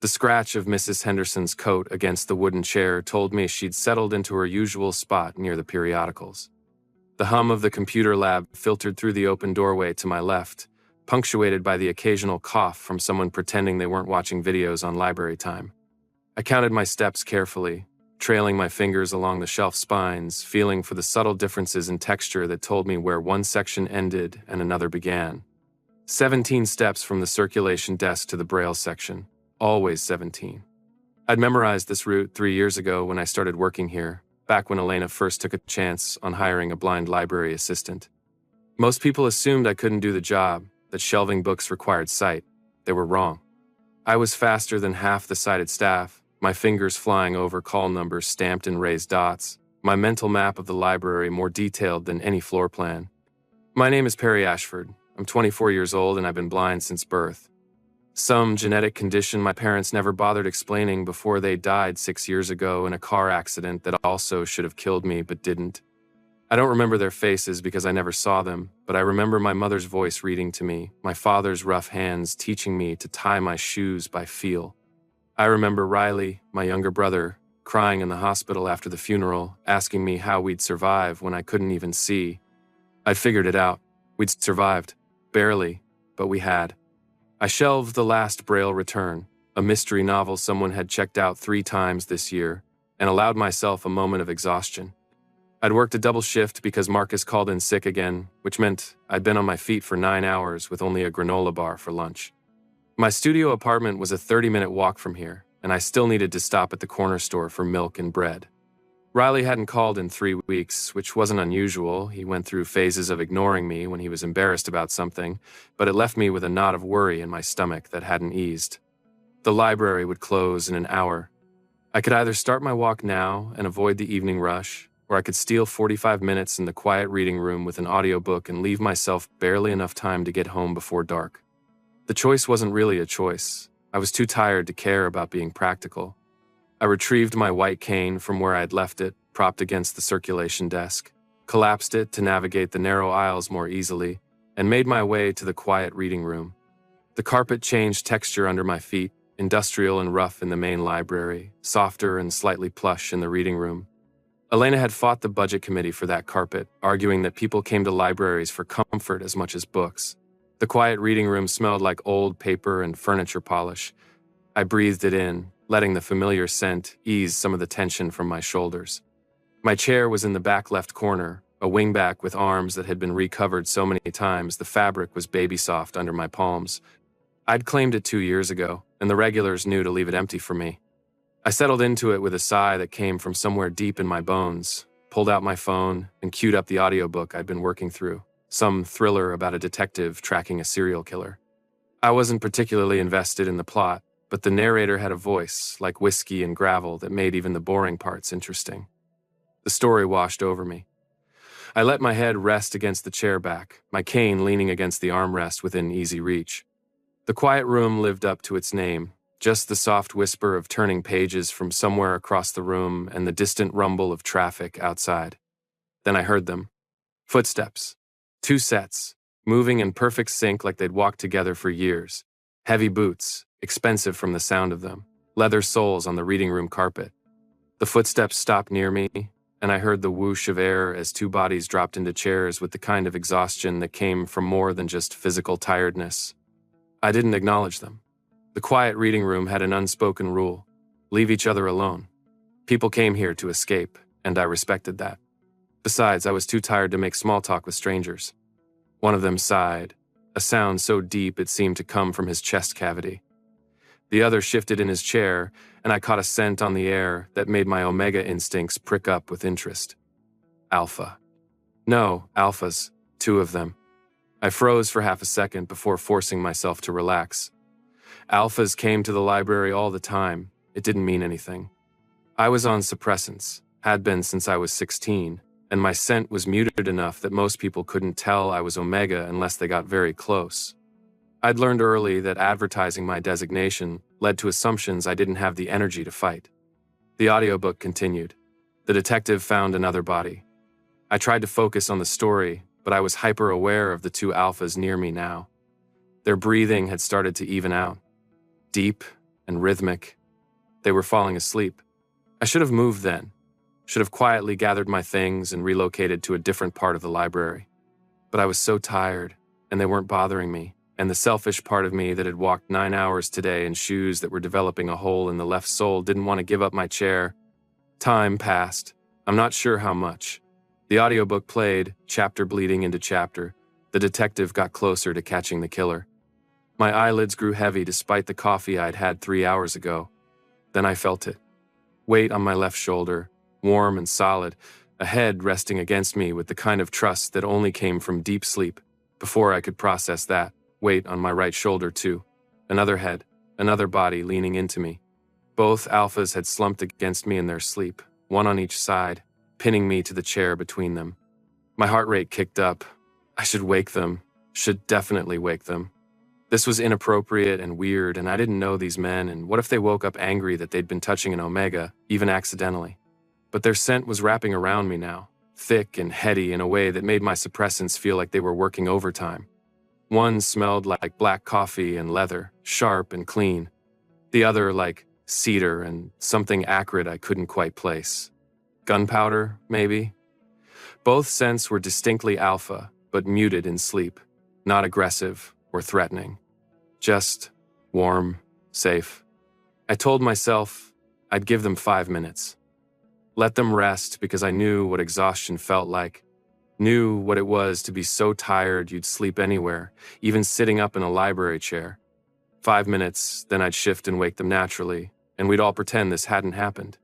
The scratch of Mrs. Henderson's coat against the wooden chair told me she'd settled into her usual spot near the periodicals. The hum of the computer lab filtered through the open doorway to my left, punctuated by the occasional cough from someone pretending they weren't watching videos on library time. I counted my steps carefully, trailing my fingers along the shelf spines, feeling for the subtle differences in texture that told me where one section ended and another began. 17 steps from the circulation desk to the Braille section. Always 17. I'd memorized this route 3 years ago when I started working here, back when Elena first took a chance on hiring a blind library assistant. Most people assumed I couldn't do the job, that shelving books required sight. They were wrong. I was faster than half the sighted staff, my fingers flying over call numbers stamped in raised dots, my mental map of the library more detailed than any floor plan. My name is Perry Ashford. I'm 24 years old and I've been blind since birth. Some genetic condition my parents never bothered explaining before they died 6 years ago in a car accident that also should have killed me but didn't. I don't remember their faces because I never saw them, but I remember my mother's voice reading to me, my father's rough hands teaching me to tie my shoes by feel. I remember Riley, my younger brother, crying in the hospital after the funeral, asking me how we'd survive when I couldn't even see. I'd figured it out. We'd survived. Barely, but we had. I shelved The Last Braille Return, a mystery novel someone had checked out 3 times this year, and allowed myself a moment of exhaustion. I'd worked a double shift because Marcus called in sick again, which meant I'd been on my feet for 9 hours with only a granola bar for lunch. My studio apartment was a 30-minute walk from here, and I still needed to stop at the corner store for milk and bread. Riley hadn't called in 3 weeks, which wasn't unusual. He went through phases of ignoring me when he was embarrassed about something, but it left me with a knot of worry in my stomach that hadn't eased. The library would close in an hour. I could either start my walk now and avoid the evening rush, or I could steal 45 minutes in the quiet reading room with an audiobook and leave myself barely enough time to get home before dark. The choice wasn't really a choice. I was too tired to care about being practical. I retrieved my white cane from where I had left it, propped against the circulation desk, collapsed it to navigate the narrow aisles more easily, and made my way to the quiet reading room. The carpet changed texture under my feet, industrial and rough in the main library, softer and slightly plush in the reading room. Elena had fought the budget committee for that carpet, arguing that people came to libraries for comfort as much as books. The quiet reading room smelled like old paper and furniture polish. I breathed it in, letting the familiar scent ease some of the tension from my shoulders. My chair was in the back left corner, a wingback with arms that had been recovered so many times the fabric was baby soft under my palms. I'd claimed it 2 years ago, and the regulars knew to leave it empty for me. I settled into it with a sigh that came from somewhere deep in my bones, pulled out my phone, and queued up the audiobook I'd been working through, some thriller about a detective tracking a serial killer. I wasn't particularly invested in the plot, but the narrator had a voice, like whiskey and gravel, that made even the boring parts interesting. The story washed over me. I let my head rest against the chair back, my cane leaning against the armrest within easy reach. The quiet room lived up to its name, just the soft whisper of turning pages from somewhere across the room and the distant rumble of traffic outside. Then I heard them. Footsteps. 2 sets, moving in perfect sync like they'd walked together for years. Heavy boots, expensive from the sound of them, leather soles on the reading room carpet. The footsteps stopped near me, and I heard the whoosh of air as 2 bodies dropped into chairs with the kind of exhaustion that came from more than just physical tiredness. I didn't acknowledge them. The quiet reading room had an unspoken rule: leave each other alone. People came here to escape, and I respected that. Besides, I was too tired to make small talk with strangers. One of them sighed, a sound so deep it seemed to come from his chest cavity. The other shifted in his chair, and I caught a scent on the air that made my omega instincts prick up with interest. Alpha. No, alphas. 2 of them. I froze for half a second before forcing myself to relax. Alphas came to the library all the time. It didn't mean anything. I was on suppressants, had been since I was 16, and my scent was muted enough that most people couldn't tell I was omega unless they got very close. I'd learned early that advertising my designation led to assumptions I didn't have the energy to fight. The audiobook continued. The detective found another body. I tried to focus on the story, but I was hyper-aware of the 2 alphas near me now. Their breathing had started to even out. Deep and rhythmic. They were falling asleep. I should have moved then. Should have quietly gathered my things and relocated to a different part of the library. But I was so tired, and they weren't bothering me, and the selfish part of me that had walked 9 hours today in shoes that were developing a hole in the left sole didn't want to give up my chair. Time passed. I'm not sure how much. The audiobook played, chapter bleeding into chapter. The detective got closer to catching the killer. My eyelids grew heavy despite the coffee I'd had 3 hours ago. Then I felt it. Weight on my left shoulder, warm and solid, a head resting against me with the kind of trust that only came from deep sleep. Before I could process that, weight on my right shoulder too. Another head, another body leaning into me. Both alphas had slumped against me in their sleep, one on each side, pinning me to the chair between them. My heart rate kicked up. I should wake them, should definitely wake them. This was inappropriate and weird, and I didn't know these men, and what if they woke up angry that they'd been touching an omega, even accidentally? But their scent was wrapping around me now, thick and heady in a way that made my suppressants feel like they were working overtime. One smelled like black coffee and leather, sharp and clean. The other like cedar and something acrid I couldn't quite place. Gunpowder, maybe? Both scents were distinctly alpha, but muted in sleep, not aggressive or threatening. Just warm, safe. I told myself I'd give them 5 minutes. Let them rest because I knew what exhaustion felt like. Knew what it was to be so tired you'd sleep anywhere, even sitting up in a library chair. 5 minutes, then I'd shift and wake them naturally, and we'd all pretend this hadn't happened.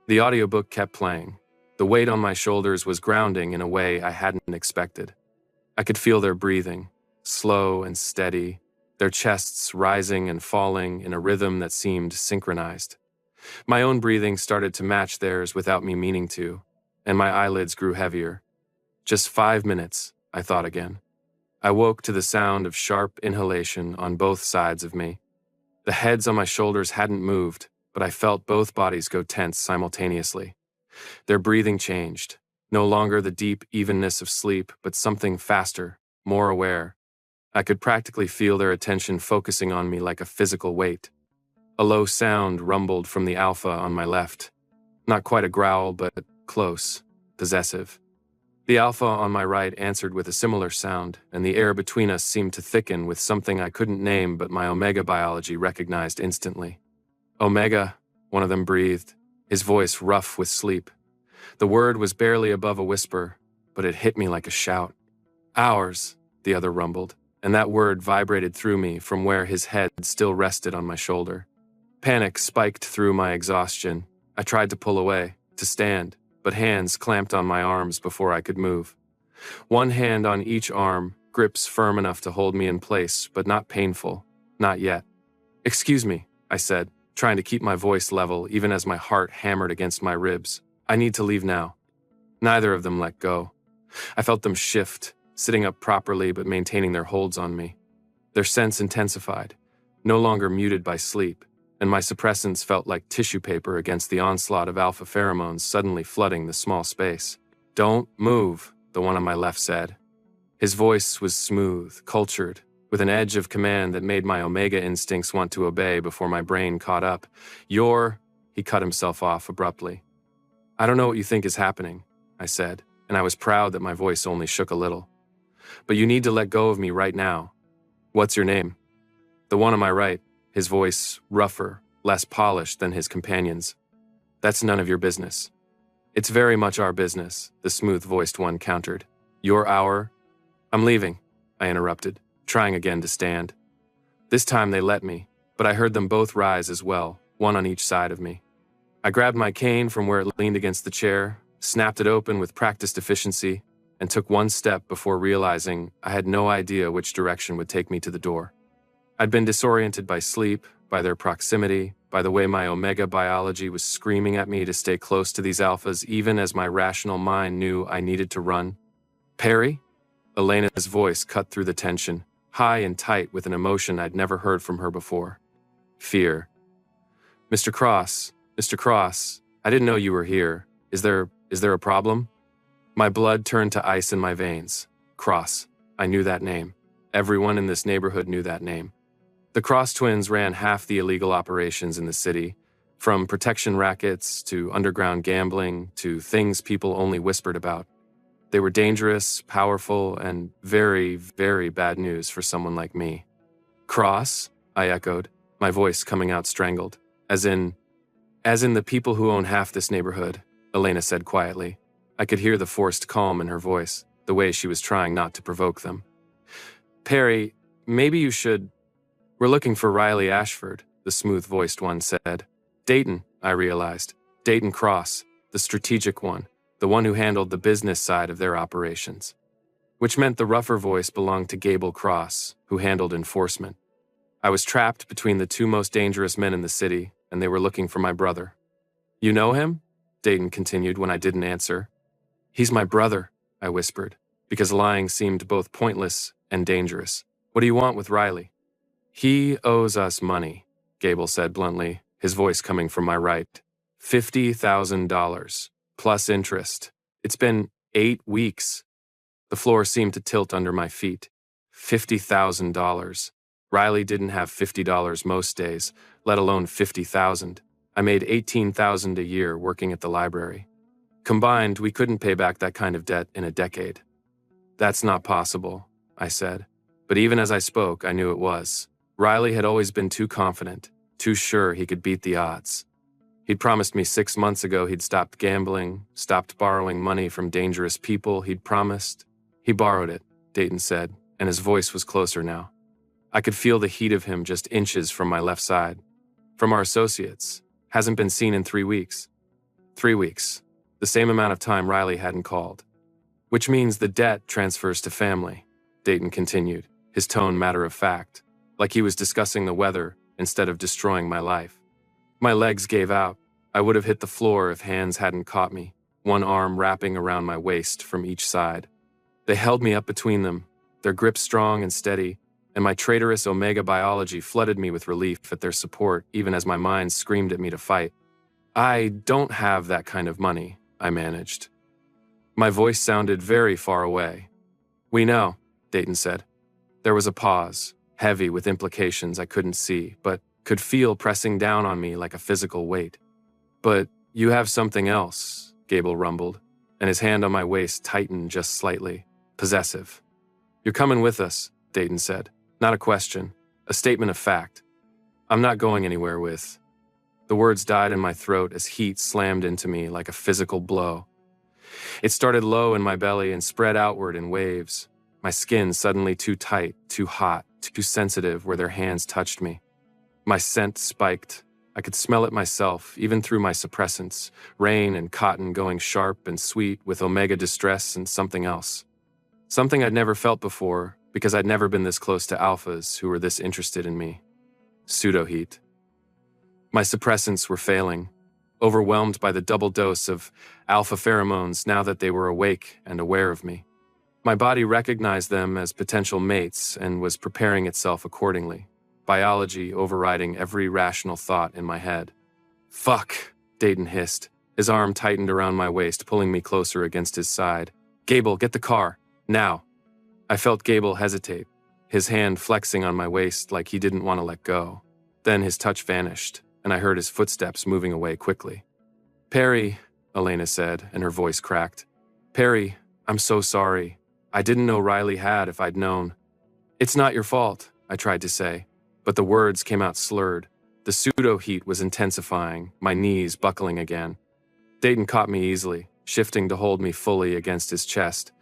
The audiobook kept playing. The weight on my shoulders was grounding in a way I hadn't expected. I could feel their breathing, slow and steady, their chests rising and falling in a rhythm that seemed synchronized. My own breathing started to match theirs without me meaning to, and my eyelids grew heavier. Just 5 minutes, I thought again. I woke to the sound of sharp inhalation on both sides of me. The heads on my shoulders hadn't moved, but I felt both bodies go tense simultaneously. Their breathing changed, no longer the deep evenness of sleep, but something faster, more aware. I could practically feel their attention focusing on me like a physical weight. A low sound rumbled from the alpha on my left. Not quite a growl, but close, possessive. The alpha on my right answered with a similar sound, and the air between us seemed to thicken with something I couldn't name but my omega biology recognized instantly. Omega, one of them breathed, his voice rough with sleep. The word was barely above a whisper, but it hit me like a shout. Ours, the other rumbled, and that word vibrated through me from where his head still rested on my shoulder. Panic spiked through my exhaustion. I tried to pull away, to stand, but hands clamped on my arms before I could move. One hand on each arm, grips firm enough to hold me in place, but not painful, not yet. "Excuse me," I said, trying to keep my voice level even as my heart hammered against my ribs. "I need to leave now." Neither of them let go. I felt them shift, sitting up properly but maintaining their holds on me. Their sense intensified, no longer muted by sleep, and my suppressants felt like tissue paper against the onslaught of alpha pheromones suddenly flooding the small space. "Don't move," the one on my left said. His voice was smooth, cultured, with an edge of command that made my omega instincts want to obey before my brain caught up. He cut himself off abruptly. "I don't know what you think is happening," I said, and I was proud that my voice only shook a little. "But you need to let go of me right now. What's your name?" The one on my right, his voice rougher, less polished than his companions. "That's none of your business." "It's very much our business," the smooth-voiced one countered. "You're our—" "I'm leaving," I interrupted, trying again to stand. This time they let me, but I heard them both rise as well, one on each side of me. I grabbed my cane from where it leaned against the chair, snapped it open with practiced efficiency, and took one step before realizing I had no idea which direction would take me to the door. I'd been disoriented by sleep, by their proximity, by the way my omega biology was screaming at me to stay close to these alphas even as my rational mind knew I needed to run. "Perry?" Elena's voice cut through the tension, high and tight with an emotion I'd never heard from her before. Fear. Mr. Cross, I didn't know you were here. Is there a problem?" My blood turned to ice in my veins. Cross. I knew that name. Everyone in this neighborhood knew that name. The Cross twins ran half the illegal operations in the city, from protection rackets to underground gambling to things people only whispered about. They were dangerous, powerful, and very, very bad news for someone like me. Cross? I echoed, my voice coming out strangled. As in the people who own half this neighborhood, Elena said quietly. I could hear the forced calm in her voice, the way she was trying not to provoke them. Perry, maybe you should... We're looking for Riley Ashford, the smooth-voiced one said. Dayton, I realized. Dayton Cross, the strategic one, the one who handled the business side of their operations. Which meant the rougher voice belonged to Gable Cross, who handled enforcement. I was trapped between the two most dangerous men in the city, and they were looking for my brother. You know him? Dayton continued when I didn't answer. He's my brother, I whispered, because lying seemed both pointless and dangerous. What do you want with Riley? He owes us money, Gable said bluntly, his voice coming from my right. $50,000, plus interest. It's been 8 weeks. The floor seemed to tilt under my feet. $50,000. Riley didn't have $50 most days, let alone $50,000. I made $18,000 a year working at the library. Combined, we couldn't pay back that kind of debt in a decade. That's not possible, I said. But even as I spoke, I knew it was. Riley had always been too confident, too sure he could beat the odds. He'd promised me 6 months ago he'd stopped gambling, stopped borrowing money from dangerous people he'd promised. He borrowed it, Dayton said, and his voice was closer now. I could feel the heat of him just inches from my left side. From our associates. Hasn't been seen in 3 weeks. 3 weeks. The same amount of time Riley hadn't called. Which means the debt transfers to family, Dayton continued, his tone matter of fact, like he was discussing the weather instead of destroying my life. My legs gave out. I would have hit the floor if hands hadn't caught me, one arm wrapping around my waist from each side. They held me up between them, their grip strong and steady, and my traitorous Omega biology flooded me with relief at their support even as my mind screamed at me to fight. I don't have that kind of money, I managed. My voice sounded very far away. We know, Dayton said. There was a pause, heavy with implications I couldn't see, but could feel pressing down on me like a physical weight. But you have something else, Gable rumbled, and his hand on my waist tightened just slightly, possessive. You're coming with us, Dayton said. Not a question, a statement of fact. I'm not going anywhere with... The words died in my throat as heat slammed into me like a physical blow. It started low in my belly and spread outward in waves. My skin suddenly too tight, too hot, too sensitive where their hands touched me. My scent spiked. I could smell it myself, even through my suppressants, rain and cotton going sharp and sweet with Omega distress and something else. Something I'd never felt before because I'd never been this close to alphas who were this interested in me. Pseudo-heat. My suppressants were failing, overwhelmed by the double dose of alpha pheromones now that they were awake and aware of me. My body recognized them as potential mates and was preparing itself accordingly, biology overriding every rational thought in my head. Fuck, Dayton hissed. His arm tightened around my waist, pulling me closer against his side. Gable, get the car, now. I felt Gable hesitate, his hand flexing on my waist like he didn't want to let go. Then his touch vanished, and I heard his footsteps moving away quickly. Perry, Elena said, and her voice cracked. Perry, I'm so sorry. I didn't know Riley had if I'd known. It's not your fault, I tried to say, but the words came out slurred. The pseudo-heat was intensifying, my knees buckling again. Dayton caught me easily, shifting to hold me fully against his chest.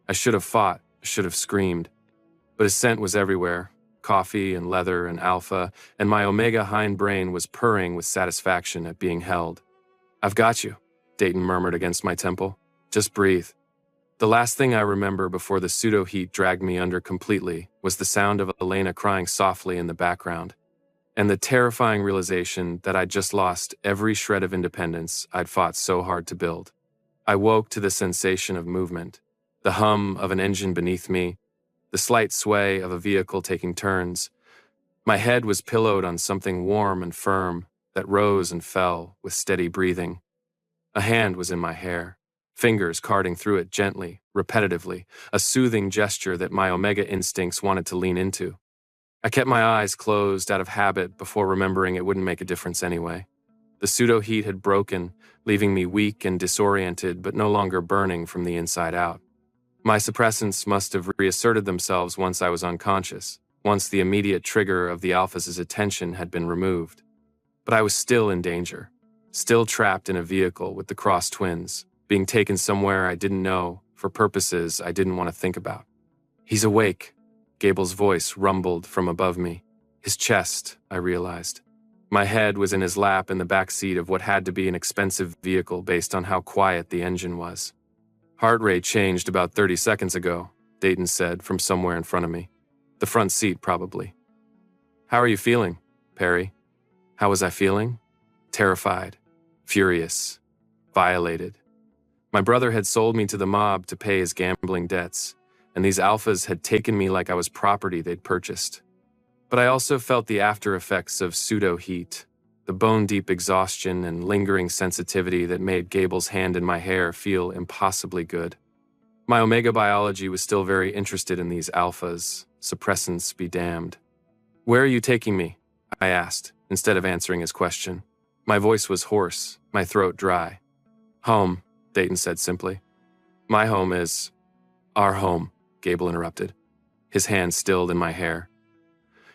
I should have fought, should have screamed. But his scent was everywhere, coffee and leather and alpha, and my Omega hindbrain was purring with satisfaction at being held. I've got you, Dayton murmured against my temple. Just breathe. The last thing I remember before the pseudo-heat dragged me under completely was the sound of Elena crying softly in the background, and the terrifying realization that I'd just lost every shred of independence I'd fought so hard to build. I woke to the sensation of movement, the hum of an engine beneath me, the slight sway of a vehicle taking turns. My head was pillowed on something warm and firm that rose and fell with steady breathing. A hand was in my hair, fingers carding through it gently, repetitively, a soothing gesture that my Omega instincts wanted to lean into. I kept my eyes closed out of habit before remembering it wouldn't make a difference anyway. The pseudo-heat had broken, leaving me weak and disoriented but no longer burning from the inside out. My suppressants must have reasserted themselves once I was unconscious, once the immediate trigger of the alphas' attention had been removed. But I was still in danger, still trapped in a vehicle with the Cross twins, being taken somewhere I didn't know for purposes I didn't want to think about. He's awake, Gable's voice rumbled from above me. His chest, I realized. My head was in his lap in the back seat of what had to be an expensive vehicle based on how quiet the engine was. Heart rate changed about 30 seconds ago, Dayton said from somewhere in front of me. The front seat, probably. How are you feeling, Perry? How was I feeling? Terrified, furious, violated. My brother had sold me to the mob to pay his gambling debts, and these alphas had taken me like I was property they'd purchased. But I also felt the after effects of pseudo-heat, the bone-deep exhaustion and lingering sensitivity that made Gable's hand in my hair feel impossibly good. My Omega biology was still very interested in these alphas, suppressants be damned. Where are you taking me? I asked, instead of answering his question. My voice was hoarse, my throat dry. Home, Dayton said simply. My home is... Our home, Gable interrupted, his hand stilled in my hair.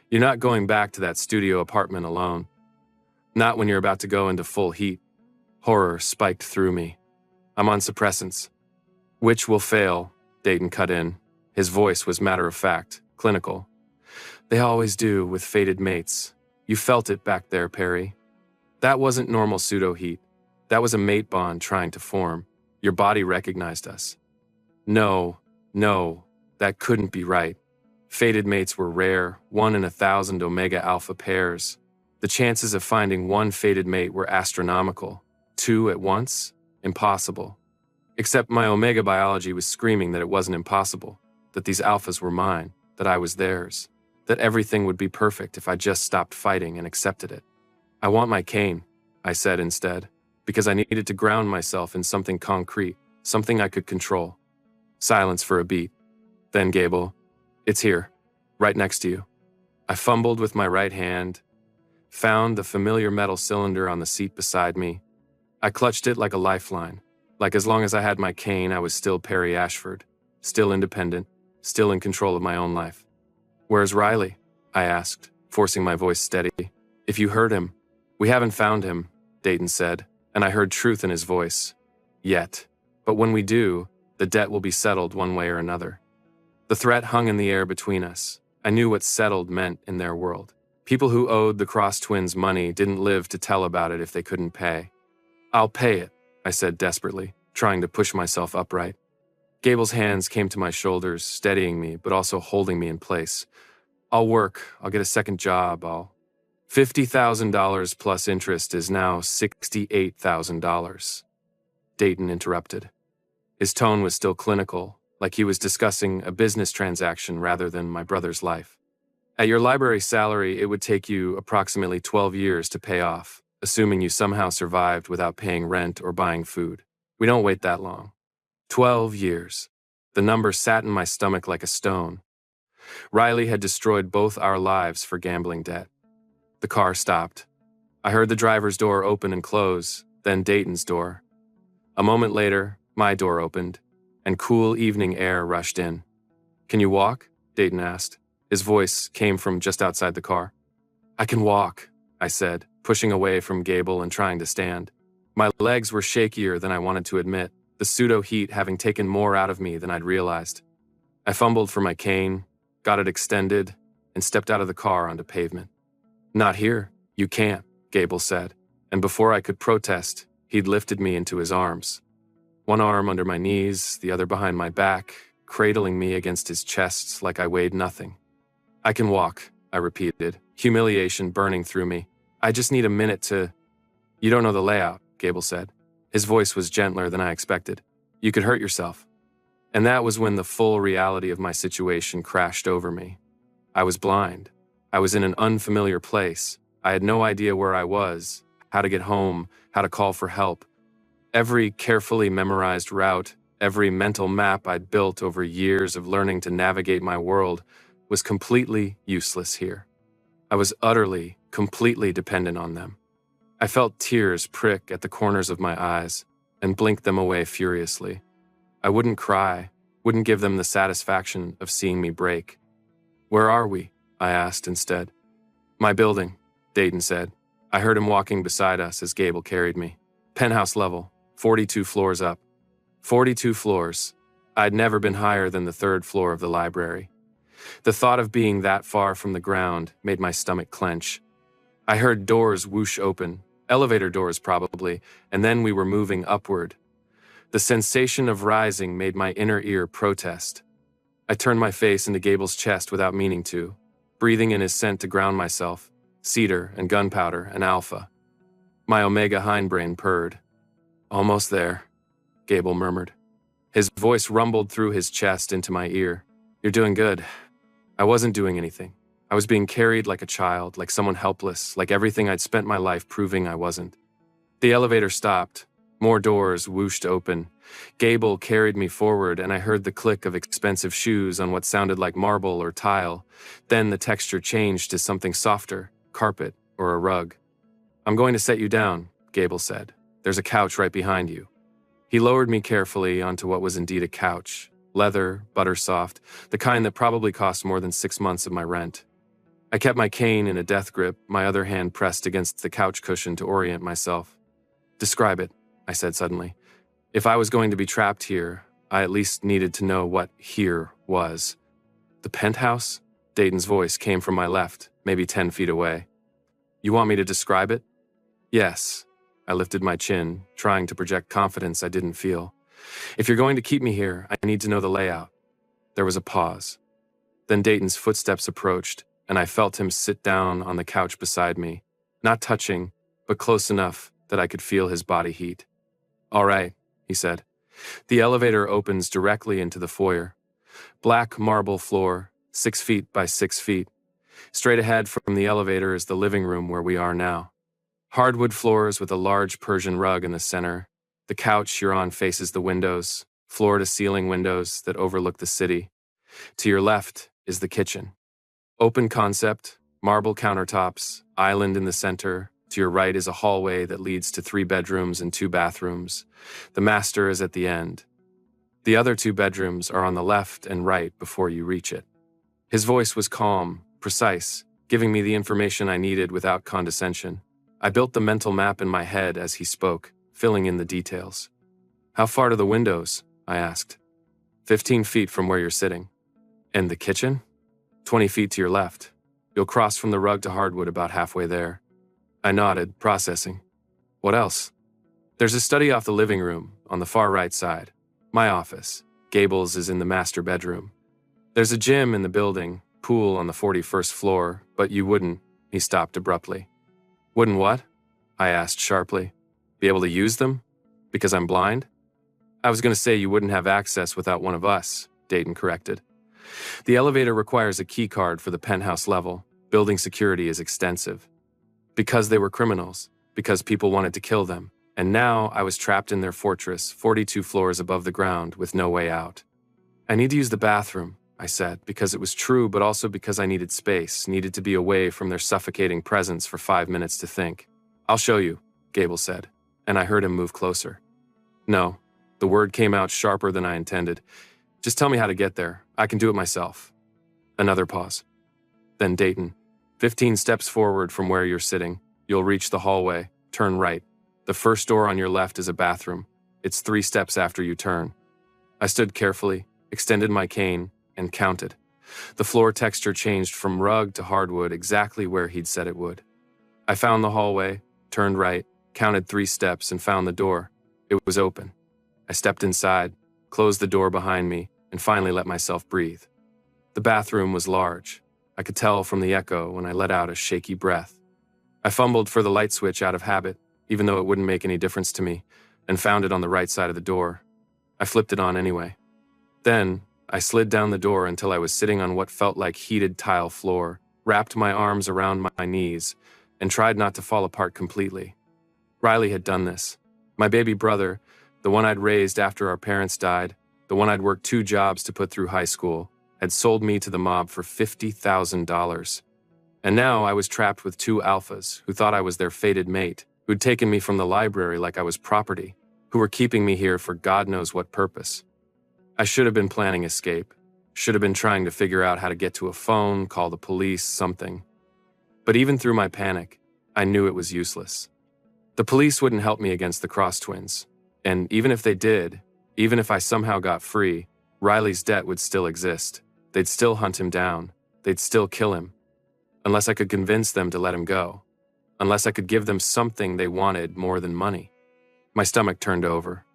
You're not going back to that studio apartment alone. Not when you're about to go into full heat. Horror spiked through me. I'm on suppressants. Which will fail, Dayton cut in. His voice was matter-of-fact, clinical. They always do with fated mates. You felt it back there, Perry. That wasn't normal pseudo-heat. That was a mate bond trying to form. Your body recognized us. No, that couldn't be right. Fated mates were rare, 1 in 1,000 Omega Alpha pairs. The chances of finding one fated mate were astronomical. 2 at once? Impossible. Except my Omega biology was screaming that it wasn't impossible, that these alphas were mine, that I was theirs, that everything would be perfect if I just stopped fighting and accepted it. I want my cane, I said instead, because I needed to ground myself in something concrete, something I could control. Silence for a beat. Then Gable, it's here, right next to you. I fumbled with my right hand, found the familiar metal cylinder on the seat beside me. I clutched it like a lifeline, like as long as I had my cane, I was still Perry Ashford, still independent, still in control of my own life. Where's Riley? I asked, forcing my voice steady. If you heard him. We haven't found him, Dayton said, and I heard truth in his voice. Yet. But when we do, the debt will be settled one way or another. The threat hung in the air between us. I knew what settled meant in their world. People who owed the Cross twins money didn't live to tell about it if they couldn't pay. I'll pay it, I said desperately, trying to push myself upright. Gable's hands came to my shoulders, steadying me, but also holding me in place. I'll work. I'll get a second job. $50,000 plus interest is now $68,000. Dayton interrupted. His tone was still clinical, like he was discussing a business transaction rather than my brother's life. At your library salary, it would take you approximately 12 years to pay off, assuming you somehow survived without paying rent or buying food. We don't wait that long. 12 years. The number sat in my stomach like a stone. Riley had destroyed both our lives for gambling debt. The car stopped. I heard the driver's door open and close, then Dayton's door. A moment later, my door opened, and cool evening air rushed in. Can you walk? Dayton asked. His voice came from just outside the car. I can walk, I said, pushing away from Gable and trying to stand. My legs were shakier than I wanted to admit, the pseudo-heat having taken more out of me than I'd realized. I fumbled for my cane, got it extended, and stepped out of the car onto pavement. Not here, you can't, Gable said, and before I could protest, he'd lifted me into his arms. One arm under my knees, the other behind my back, cradling me against his chest like I weighed nothing. I can walk, I repeated, humiliation burning through me. I just need a minute to... You don't know the layout, Gable said. His voice was gentler than I expected. You could hurt yourself. And that was when the full reality of my situation crashed over me. I was blind. I was in an unfamiliar place. I had no idea where I was, how to get home, how to call for help. Every carefully memorized route, every mental map I'd built over years of learning to navigate my world was completely useless here. I was utterly, completely dependent on them. I felt tears prick at the corners of my eyes and blinked them away furiously. I wouldn't cry, wouldn't give them the satisfaction of seeing me break. "Where are we?" I asked instead. "My building," Dayton said. I heard him walking beside us as Gable carried me. "Penthouse level, 42 floors up." 42 floors. I'd never been higher than the 3rd floor of the library. The thought of being that far from the ground made my stomach clench. I heard doors whoosh open, elevator doors probably, and then we were moving upward. The sensation of rising made my inner ear protest. I turned my face into Gable's chest without meaning to, breathing in his scent to ground myself, cedar and gunpowder and alpha. My omega hindbrain purred. "Almost there," Gable murmured. His voice rumbled through his chest into my ear. "You're doing good." I wasn't doing anything. I was being carried like a child, like someone helpless, like everything I'd spent my life proving I wasn't. The elevator stopped. More doors whooshed open. Gable carried me forward, and I heard the click of expensive shoes on what sounded like marble or tile. Then the texture changed to something softer, carpet or a rug. "I'm going to set you down," Gable said. "There's a couch right behind you." He lowered me carefully onto what was indeed a couch. Leather, butter-soft, the kind that probably cost more than 6 months of my rent. I kept my cane in a death grip, my other hand pressed against the couch cushion to orient myself. "Describe it," I said suddenly. If I was going to be trapped here, I at least needed to know what here was. "The penthouse?" Dayton's voice came from my left, maybe 10 feet away. "You want me to describe it?" "Yes." I lifted my chin, trying to project confidence I didn't feel. "If you're going to keep me here, I need to know the layout." There was a pause. Then Dayton's footsteps approached, and I felt him sit down on the couch beside me, not touching, but close enough that I could feel his body heat. "All right," he said. "The elevator opens directly into the foyer. Black marble floor, 6 feet by 6 feet. Straight ahead from the elevator is the living room where we are now. Hardwood floors with a large Persian rug in the center. The couch you're on faces the windows, floor-to-ceiling windows that overlook the city. To your left is the kitchen. Open concept, marble countertops, island in the center. To your right is a hallway that leads to 3 bedrooms and 2 bathrooms. The master is at the end. The other 2 bedrooms are on the left and right before you reach it." His voice was calm, precise, giving me the information I needed without condescension. I built the mental map in my head as he spoke, filling in the details. "How far to the windows?" I asked. 15 feet from where you're sitting." "And the kitchen?" 20 feet to your left. You'll cross from the rug to hardwood about halfway there." I nodded, processing. "What else?" "There's a study off the living room, on the far right side. My office. Gable's is in the master bedroom. There's a gym in the building, pool on the 41st floor, but you wouldn't." He stopped abruptly. "Wouldn't what?" I asked sharply. "Be able to use them? Because I'm blind?" "I was going to say you wouldn't have access without one of us," Dayton corrected. "The elevator requires a key card for the penthouse level. Building security is extensive. Because they were criminals, because people wanted to kill them, and now I was trapped in their fortress, 42 floors above the ground, with no way out. I need to use the bathroom," I said, because it was true, but also because I needed space, needed to be away from their suffocating presence for 5 minutes to think. "I'll show you," Gable said, and I heard him move closer. "No," the word came out sharper than I intended. "Just tell me how to get there. I can do it myself." Another pause. Then Dayton, 15 steps forward from where you're sitting. You'll reach the hallway. Turn right. The first door on your left is a bathroom. It's 3 steps after you turn." I stood carefully, extended my cane, and counted. The floor texture changed from rug to hardwood exactly where he'd said it would. I found the hallway, turned right, counted 3 steps, and found the door. It was open. I stepped inside, closed the door behind me, and finally let myself breathe. The bathroom was large. I could tell from the echo when I let out a shaky breath. I fumbled for the light switch out of habit, even though it wouldn't make any difference to me, and found it on the right side of the door. I flipped it on anyway. Then, I slid down the door until I was sitting on what felt like heated tile floor, wrapped my arms around my knees, and tried not to fall apart completely. Riley had done this. My baby brother, the one I'd raised after our parents died, the one I'd worked 2 jobs to put through high school, had sold me to the mob for $50,000. And now I was trapped with two alphas who thought I was their fated mate, who'd taken me from the library like I was property, who were keeping me here for God knows what purpose. I should have been planning escape, should have been trying to figure out how to get to a phone, call the police, something. But even through my panic, I knew it was useless. The police wouldn't help me against the Cross twins, and even if they did, even if I somehow got free, Riley's debt would still exist. They'd still hunt him down. They'd still kill him. Unless I could convince them to let him go. Unless I could give them something they wanted more than money. My stomach turned over.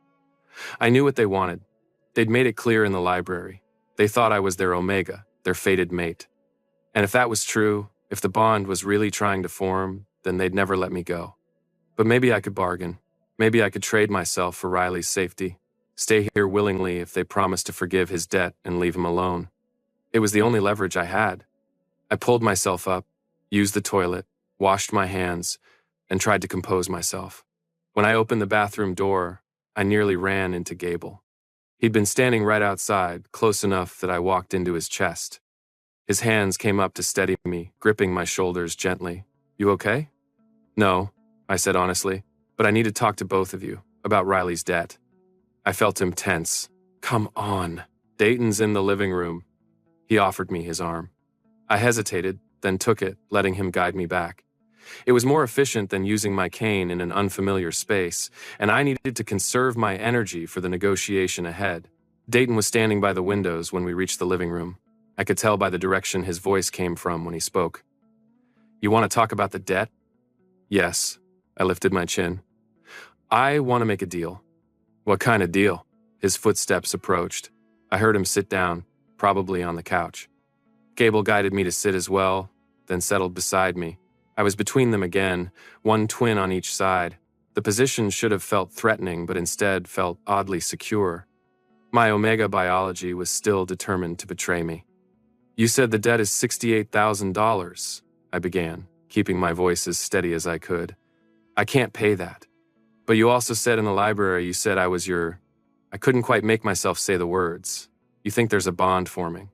I knew what they wanted. They'd made it clear in the library. They thought I was their Omega, their fated mate. And if that was true, if the bond was really trying to form, then they'd never let me go. But maybe I could bargain. Maybe I could trade myself for Riley's safety. Stay here willingly if they promised to forgive his debt and leave him alone. It was the only leverage I had. I pulled myself up, used the toilet, washed my hands, and tried to compose myself. When I opened the bathroom door, I nearly ran into Gable. He'd been standing right outside, close enough that I walked into his chest. His hands came up to steady me, gripping my shoulders gently. "You okay?" "No," I said honestly, "but I need to talk to both of you about Riley's debt." I felt him tense. "Come on." "Dayton's in the living room." He offered me his arm. I hesitated, then took it, letting him guide me back. It was more efficient than using my cane in an unfamiliar space, and I needed to conserve my energy for the negotiation ahead. Dayton was standing by the windows when we reached the living room. I could tell by the direction his voice came from when he spoke. "You want to talk about the debt?" "Yes." I lifted my chin. "I want to make a deal." "What kind of deal?" His footsteps approached. I heard him sit down, probably on the couch. Gable guided me to sit as well, then settled beside me. I was between them again, one twin on each side. The position should have felt threatening, but instead felt oddly secure. My Omega biology was still determined to betray me. "You said the debt is $68,000, I began, keeping my voice as steady as I could. "I can't pay that. But you also said in the library you said I was your..." I couldn't quite make myself say the words. "You think there's a bond forming."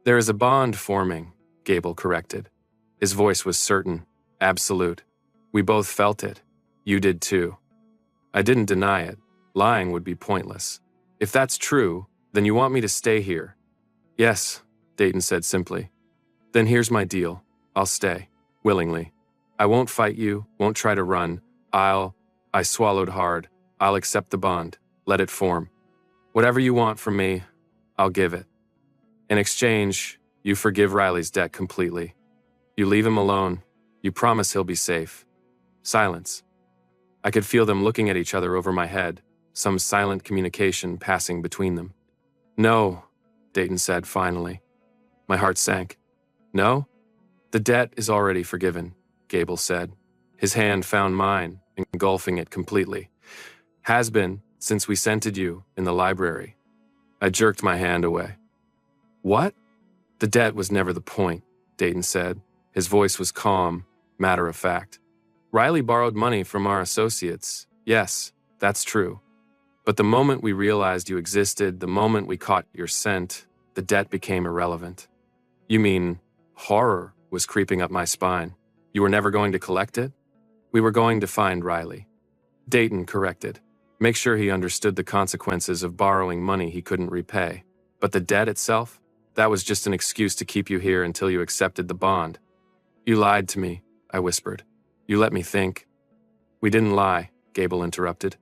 "There is a bond forming," Gable corrected. His voice was certain, absolute. We both felt it. You did too. I didn't deny it. Lying would be pointless. "If that's true, then you want me to stay here." "Yes," Dayton said simply. "Then here's my deal. I'll stay. Willingly. I won't fight you, won't try to run. I swallowed hard. I'll accept the bond. Let it form. Whatever you want from me, I'll give it. In exchange, you forgive Riley's debt completely. You leave him alone. You promise he'll be safe." Silence. I could feel them looking at each other over my head, some silent communication passing between them. "No," Dayton said finally. My heart sank. "No? The debt is already forgiven," Gable said. His hand found mine, engulfing it completely. "Has been since we scented you in the library." I jerked my hand away. "What?" "The debt was never the point," Dayton said. His voice was calm, matter of fact. "Riley borrowed money from our associates. Yes, that's true. But the moment we realized you existed, the moment we caught your scent, the debt became irrelevant." "You mean..." Horror was creeping up my spine. "You were never going to collect it?" "We were going to find Riley." Dayton corrected. Make sure he understood the consequences of borrowing money he couldn't repay. But the debt itself? That was just an excuse to keep you here until you accepted the bond. "You lied to me," I whispered. "You let me think." "We didn't lie," Gable interrupted.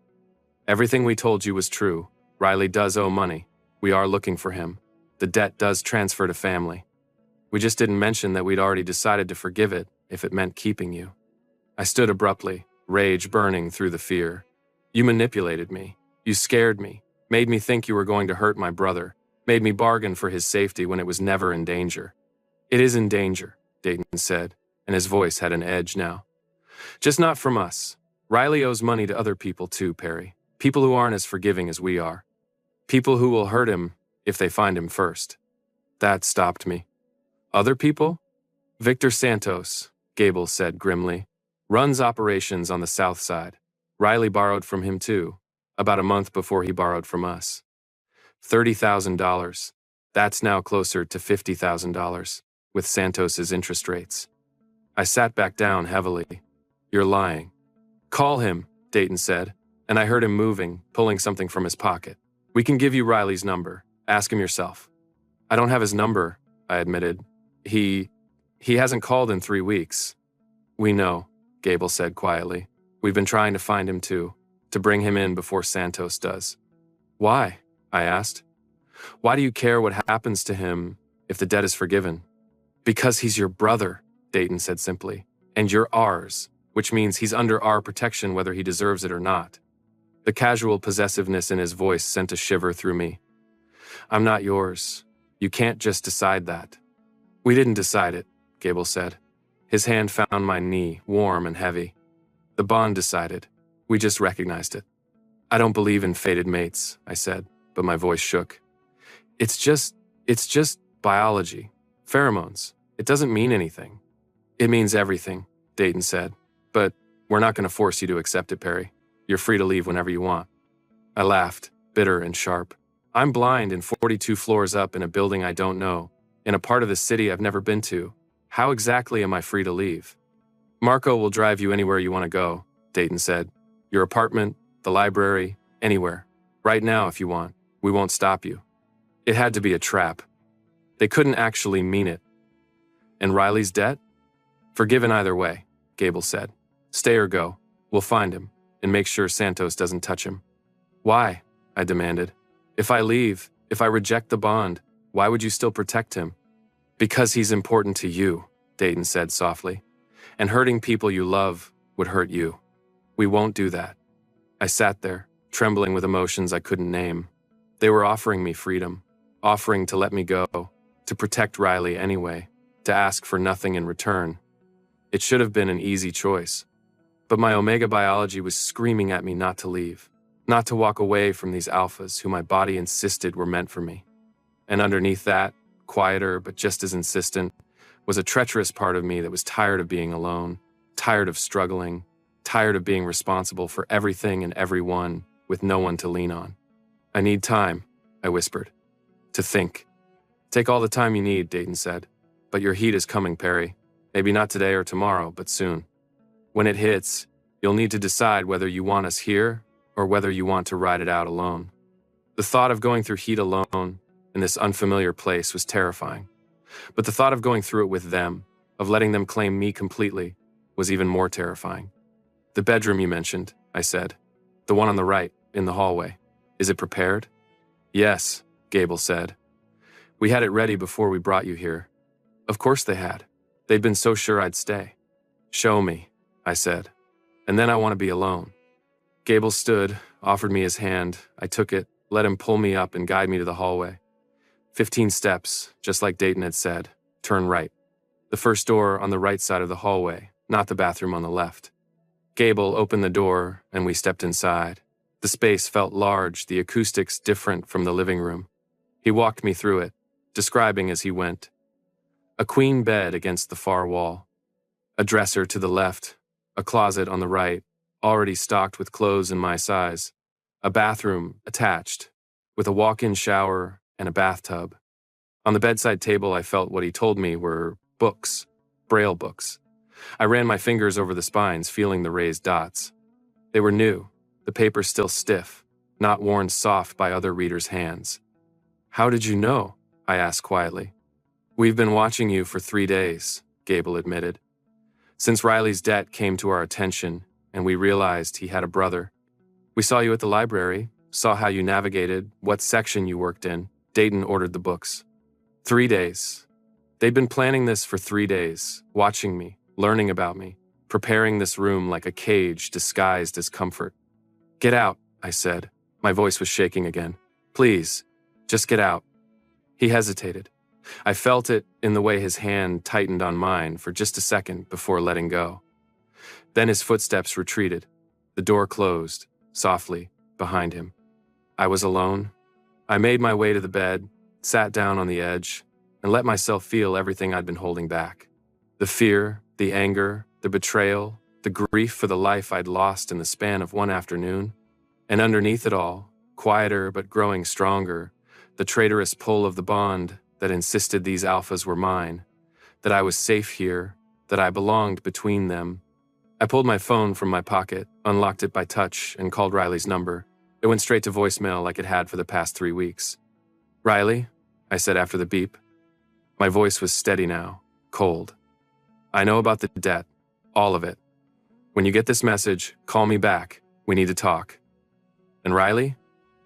"Everything we told you was true. Riley does owe money. We are looking for him. The debt does transfer to family. We just didn't mention that we'd already decided to forgive it if it meant keeping you." I stood abruptly, rage burning through the fear. "You manipulated me. You scared me. Made me think you were going to hurt my brother. Made me bargain for his safety when it was never in danger." "It is in danger," Dayton said, and his voice had an edge now. "Just not from us. Riley owes money to other people too, Perry. People who aren't as forgiving as we are. People who will hurt him if they find him first." That stopped me. "Other people?" "Victor Santos," Gable said grimly. "Runs operations on the south side. Riley borrowed from him too, about a month before he borrowed from us. $30,000. That's now closer to $50,000, with Santos's interest rates. I sat back down heavily. You're lying. Call him, Dayton said, and I heard him moving, pulling something from his pocket. We can give you Riley's number. Ask him yourself. I don't have his number, I admitted. He hasn't called in 3 weeks. We know, Gable said quietly. We've been trying to find him too, to bring him in before Santos does. Why? I asked. Why do you care what happens to him if the debt is forgiven? Because he's your brother, Dayton said simply, and you're ours, which means he's under our protection whether he deserves it or not. The casual possessiveness in his voice sent a shiver through me. I'm not yours. You can't just decide that. We didn't decide it, Gable said. His hand found my knee, warm and heavy. The bond decided. We just recognized it. I don't believe in fated mates, I said, but my voice shook. It's just biology. Pheromones. It doesn't mean anything. It means everything, Dayton said. But we're not going to force you to accept it, Perry. You're free to leave whenever you want. I laughed, bitter and sharp. I'm blind and 42 floors up in a building I don't know, in a part of the city I've never been to. How exactly am I free to leave? Marco will drive you anywhere you want to go, Dayton said. Your apartment, the library, anywhere. Right now if you want. We won't stop you. It had to be a trap. They couldn't actually mean it. And Riley's debt? Forgiven either way, Gable said. Stay or go. We'll find him, and make sure Santos doesn't touch him. Why? I demanded. If I leave, if I reject the bond, why would you still protect him? Because he's important to you, Dayton said softly. And hurting people you love would hurt you. We won't do that. I sat there, trembling with emotions I couldn't name. They were offering me freedom, offering to let me go, to protect Riley anyway, to ask for nothing in return. It should have been an easy choice. But my omega biology was screaming at me not to leave, not to walk away from these alphas who my body insisted were meant for me. And underneath that, quieter but just as insistent, was a treacherous part of me that was tired of being alone, tired of struggling, tired of being responsible for everything and everyone with no one to lean on. I need time, I whispered. To think. Take all the time you need, Dayton said. But your heat is coming, Perry. Maybe not today or tomorrow, but soon. When it hits, you'll need to decide whether you want us here or whether you want to ride it out alone. The thought of going through heat alone in this unfamiliar place was terrifying. But the thought of going through it with them, of letting them claim me completely, was even more terrifying. The bedroom you mentioned, I said. The one on the right, in the hallway. Is it prepared? Yes, Gable said. We had it ready before we brought you here. Of course they had. They'd been so sure I'd stay. Show me, I said. And then I want to be alone. Gable stood, offered me his hand. I took it, let him pull me up and guide me to the hallway. 15 steps, just like Dayton had said. Turn right. The first door on the right side of the hallway, not the bathroom on the left. Gable opened the door, and we stepped inside. The space felt large, the acoustics different from the living room. He walked me through it, describing as he went. A queen bed against the far wall. A dresser to the left. A closet on the right, already stocked with clothes in my size. A bathroom attached, with a walk-in shower and a bathtub. On the bedside table, I felt what he told me were books, Braille books. I ran my fingers over the spines, feeling the raised dots. They were new, the paper still stiff, not worn soft by other readers' hands. How did you know? I asked quietly. We've been watching you for 3 days, Gable admitted. Since Riley's debt came to our attention, and we realized he had a brother. We saw you at the library, saw how you navigated, what section you worked in. Dayton ordered the books. 3 days. They'd been planning this for 3 days, watching me, learning about me, preparing this room like a cage disguised as comfort. Get out, I said. My voice was shaking again. Please, just get out. He hesitated. I felt it in the way his hand tightened on mine for just a second before letting go. Then his footsteps retreated. The door closed, softly, behind him. I was alone. I made my way to the bed, sat down on the edge, and let myself feel everything I'd been holding back. The fear, the anger, the betrayal, the grief for the life I'd lost in the span of one afternoon. And underneath it all, quieter but growing stronger, the traitorous pull of the bond that insisted these alphas were mine, that I was safe here, that I belonged between them. I pulled my phone from my pocket, unlocked it by touch, and called Riley's number. It went straight to voicemail like it had for the past 3 weeks. "Riley?" I said after the beep. My voice was steady now, cold. "I know about the debt, all of it. When you get this message, call me back. We need to talk." "And Riley?"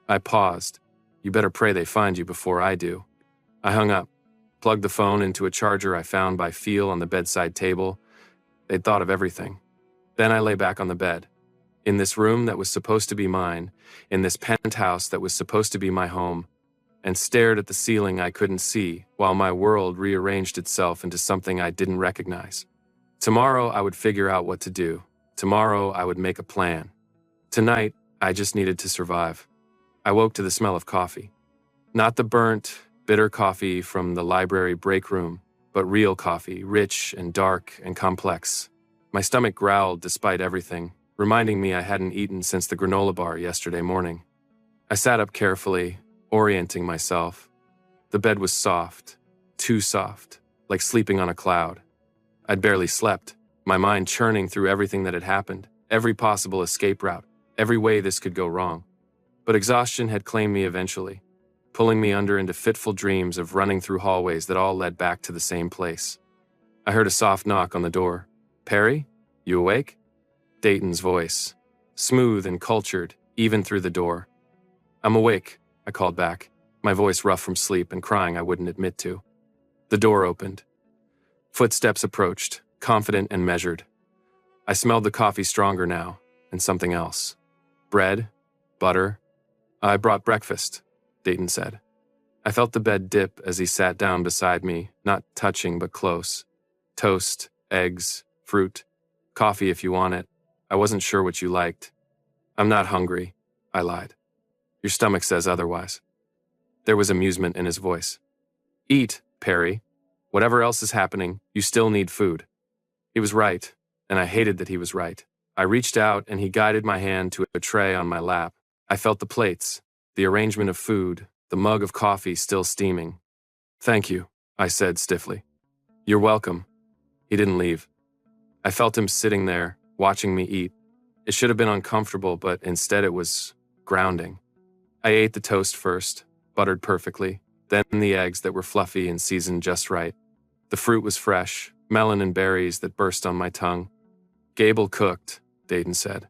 I paused. "You better pray they find you before I do." I hung up, plugged the phone into a charger I found by feel on the bedside table. They'd thought of everything. Then I lay back on the bed. In this room that was supposed to be mine, in this penthouse that was supposed to be my home, and stared at the ceiling I couldn't see while my world rearranged itself into something I didn't recognize. Tomorrow I would figure out what to do. Tomorrow I would make a plan. Tonight, I just needed to survive. I woke to the smell of coffee. Not the burnt, bitter coffee from the library break room, but real coffee, rich and dark and complex. My stomach growled despite everything, reminding me I hadn't eaten since the granola bar yesterday morning. I sat up carefully, orienting myself. The bed was soft, too soft, like sleeping on a cloud. I'd barely slept, my mind churning through everything that had happened, every possible escape route, every way this could go wrong. But exhaustion had claimed me eventually, pulling me under into fitful dreams of running through hallways that all led back to the same place. I heard a soft knock on the door. "Perry? You awake?" Dayton's voice, smooth and cultured, even through the door. "I'm awake," I called back, my voice rough from sleep and crying I wouldn't admit to. The door opened. Footsteps approached, confident and measured. I smelled the coffee stronger now, and something else. Bread, butter. "I brought breakfast," Dayton said. I felt the bed dip as he sat down beside me, not touching but close. Toast, eggs, fruit, coffee if you want it. I wasn't sure what you liked. "I'm not hungry," I lied. "Your stomach says otherwise." There was amusement in his voice. "Eat, Perry. Whatever else is happening, you still need food." He was right, and I hated that he was right. I reached out and he guided my hand to a tray on my lap. I felt the plates, the arrangement of food, the mug of coffee still steaming. "Thank you," I said stiffly. "You're welcome." He didn't leave. I felt him sitting there, watching me eat. It should have been uncomfortable, but instead it was grounding. I ate the toast first, buttered perfectly, then the eggs that were fluffy and seasoned just right. The fruit was fresh, melon and berries that burst on my tongue. "Gable cooked," Dayton said.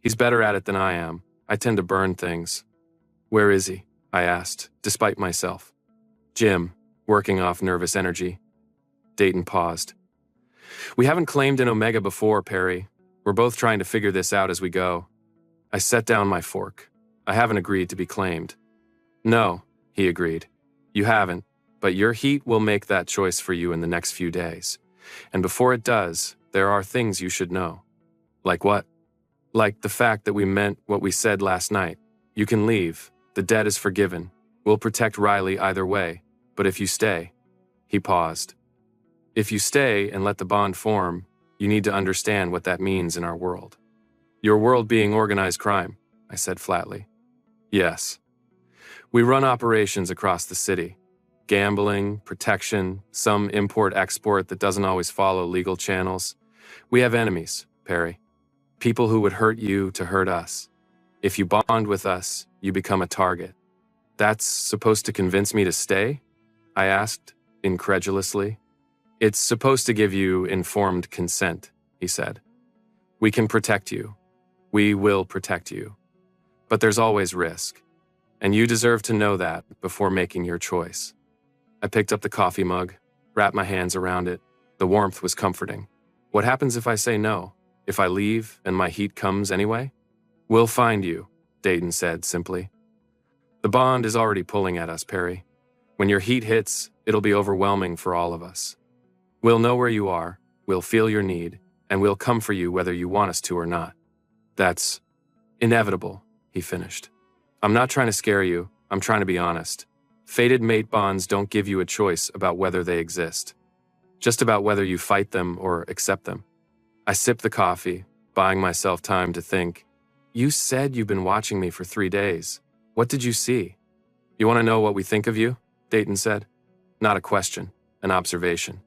"He's better at it than I am. I tend to burn things." "Where is he?" I asked, despite myself. "Jim, working off nervous energy." Dayton paused. "We haven't claimed an Omega before, Perry. We're both trying to figure this out as we go." I set down my fork. "I haven't agreed to be claimed." "No," he agreed. "You haven't, but your heat will make that choice for you in the next few days. And before it does, there are things you should know." "Like what?" "Like the fact that we meant what we said last night. You can leave. The debt is forgiven. We'll protect Riley either way. But if you stay..." He paused. "If you stay and let the bond form, you need to understand what that means in our world." "Your world being organized crime," I said flatly. "Yes. We run operations across the city. Gambling, protection, some import-export that doesn't always follow legal channels. We have enemies, Perry. People who would hurt you to hurt us. If you bond with us, you become a target." "That's supposed to convince me to stay?" I asked, incredulously. "It's supposed to give you informed consent," he said. "We can protect you. We will protect you. But there's always risk. And you deserve to know that before making your choice." I picked up the coffee mug, wrapped my hands around it. The warmth was comforting. "What happens if I say no? If I leave and my heat comes anyway?" "We'll find you," Dayton said simply. "The bond is already pulling at us, Perry. When your heat hits, it'll be overwhelming for all of us. We'll know where you are, we'll feel your need, and we'll come for you whether you want us to or not. That's inevitable," he finished. "I'm not trying to scare you, I'm trying to be honest. Fated mate bonds don't give you a choice about whether they exist. Just about whether you fight them or accept them." I sipped the coffee, buying myself time to think. "You said you've been watching me for 3 days. What did you see?" You want to know what we think of you? Dayton said. Not a question, an observation.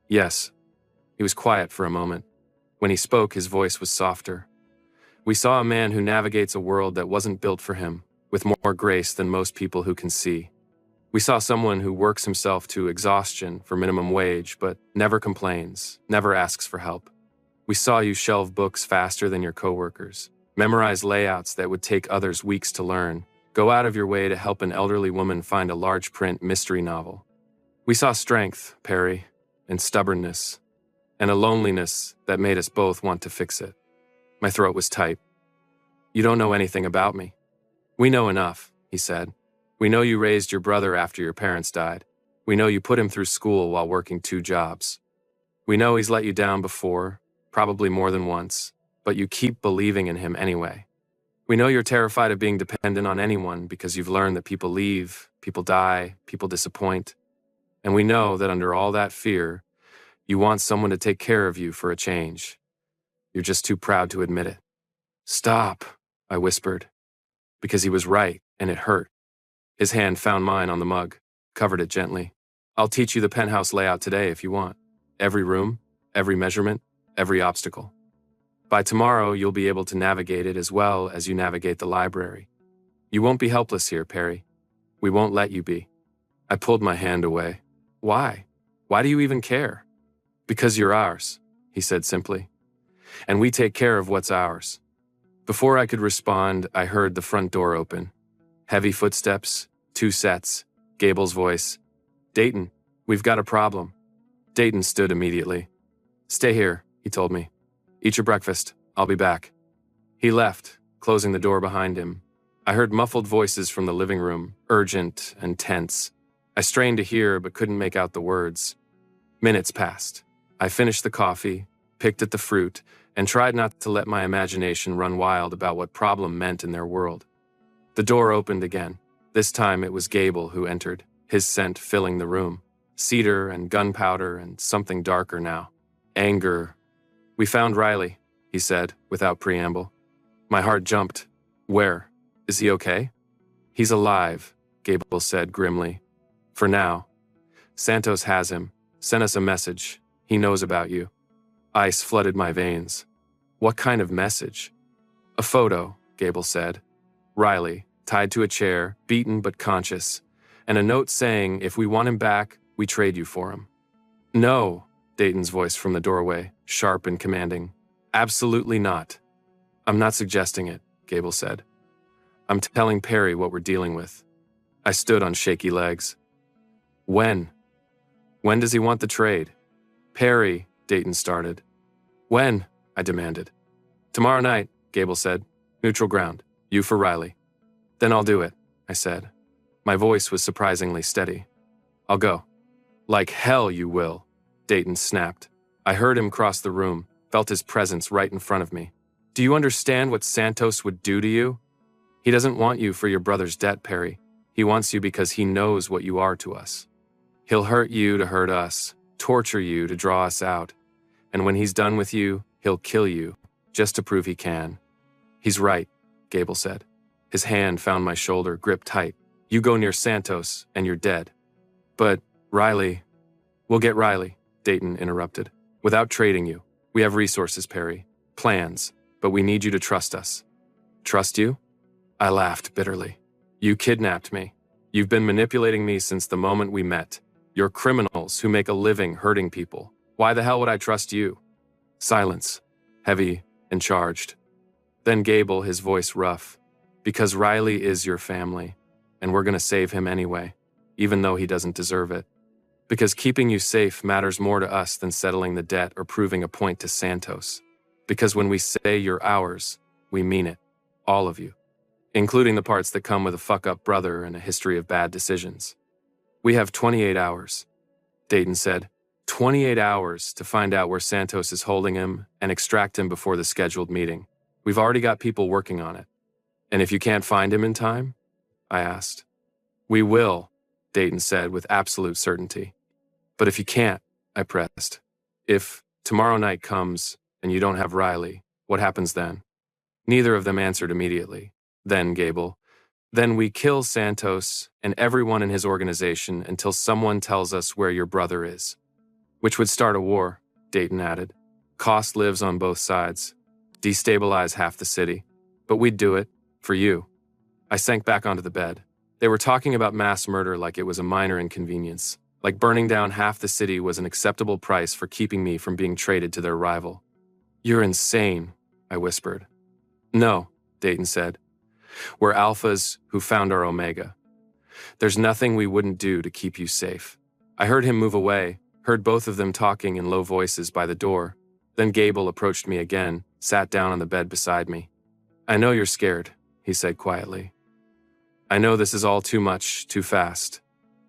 Yes. He was quiet for a moment. When he spoke, his voice was softer. We saw a man who navigates a world that wasn't built for him, with more grace than most people who can see. We saw someone who works himself to exhaustion for minimum wage, but never complains, never asks for help. We saw you shelve books faster than your coworkers, memorize layouts that would take others weeks to learn, go out of your way to help an elderly woman find a large print mystery novel. We saw strength, Perry, and stubbornness, and a loneliness that made us both want to fix it. My throat was tight. You don't know anything about me. We know enough, he said. We know you raised your brother after your parents died. We know you put him through school while working 2 jobs. We know he's let you down before, probably more than once, but you keep believing in him anyway. We know you're terrified of being dependent on anyone because you've learned that people leave, people die, people disappoint. And we know that under all that fear, you want someone to take care of you for a change. You're just too proud to admit it. Stop, I whispered, because he was right, and it hurt. His hand found mine on the mug, covered it gently. I'll teach you the penthouse layout today if you want. Every room, every measurement, every obstacle. By tomorrow, you'll be able to navigate it as well as you navigate the library. You won't be helpless here, Perry. We won't let you be. I pulled my hand away. Why? Why do you even care? Because you're ours, he said simply. And we take care of what's ours. Before I could respond, I heard the front door open. Heavy footsteps, 2 sets, Gable's voice. Dayton, we've got a problem. Dayton stood immediately. Stay here, he told me. Eat your breakfast. I'll be back. He left, closing the door behind him. I heard muffled voices from the living room, urgent and tense. I strained to hear but couldn't make out the words. Minutes passed. I finished the coffee, picked at the fruit, and tried not to let my imagination run wild about what problem meant in their world. The door opened again. This time it was Gable who entered, his scent filling the room. Cedar and gunpowder and something darker now. Anger. We found Riley, he said, without preamble. My heart jumped. Where? Is he okay? He's alive, Gable said grimly. For now. Santos has him. Sent us a message. He knows about you. Ice flooded my veins. What kind of message? A photo, Gable said. Riley, tied to a chair, beaten but conscious, and a note saying, if we want him back, we trade you for him. No, Dayton's voice from the doorway, sharp and commanding. Absolutely not. I'm not suggesting it, Gable said. I'm telling Perry what we're dealing with. I stood on shaky legs. When? When does he want the trade? Perry, Dayton started. When? I demanded. Tomorrow night, Gable said. Neutral ground. You for Riley. Then I'll do it, I said. My voice was surprisingly steady. I'll go. Like hell you will, Dayton snapped. I heard him cross the room, felt his presence right in front of me. Do you understand what Santos would do to you? He doesn't want you for your brother's debt, Perry. He wants you because he knows what you are to us. He'll hurt you to hurt us, torture you to draw us out. And when he's done with you, he'll kill you, just to prove he can. He's right, Gable said. His hand found my shoulder, gripped tight. You go near Santos, and you're dead. But, Riley... We'll get Riley, Dayton interrupted. Without trading you. We have resources, Perry. Plans. But we need you to trust us. Trust you? I laughed bitterly. You kidnapped me. You've been manipulating me since the moment we met. You're criminals who make a living hurting people. Why the hell would I trust you? Silence. Heavy and charged. Then Gable, his voice rough. Because Riley is your family, and we're gonna save him anyway, even though he doesn't deserve it. Because keeping you safe matters more to us than settling the debt or proving a point to Santos. Because when we say you're ours, we mean it. All of you. Including the parts that come with a fuck-up brother and a history of bad decisions. We have 28 hours, Dayton said. 28 hours to find out where Santos is holding him and extract him before the scheduled meeting. We've already got people working on it. And if you can't find him in time? I asked. We will, Dayton said with absolute certainty. But if you can't, I pressed. If tomorrow night comes and you don't have Riley, what happens then? Neither of them answered immediately. Then Gable, Then we kill Santos and everyone in his organization until someone tells us where your brother is. Which would start a war, Dayton added. Cost lives on both sides. Destabilize half the city. But we'd do it, for you. I sank back onto the bed. They were talking about mass murder like it was a minor inconvenience. Like burning down half the city was an acceptable price for keeping me from being traded to their rival. You're insane, I whispered. No, Dayton said. We're alphas who found our omega. There's nothing we wouldn't do to keep you safe. I heard him move away, heard both of them talking in low voices by the door. Then Gable approached me again, sat down on the bed beside me. I know you're scared, he said quietly. I know this is all too much, too fast.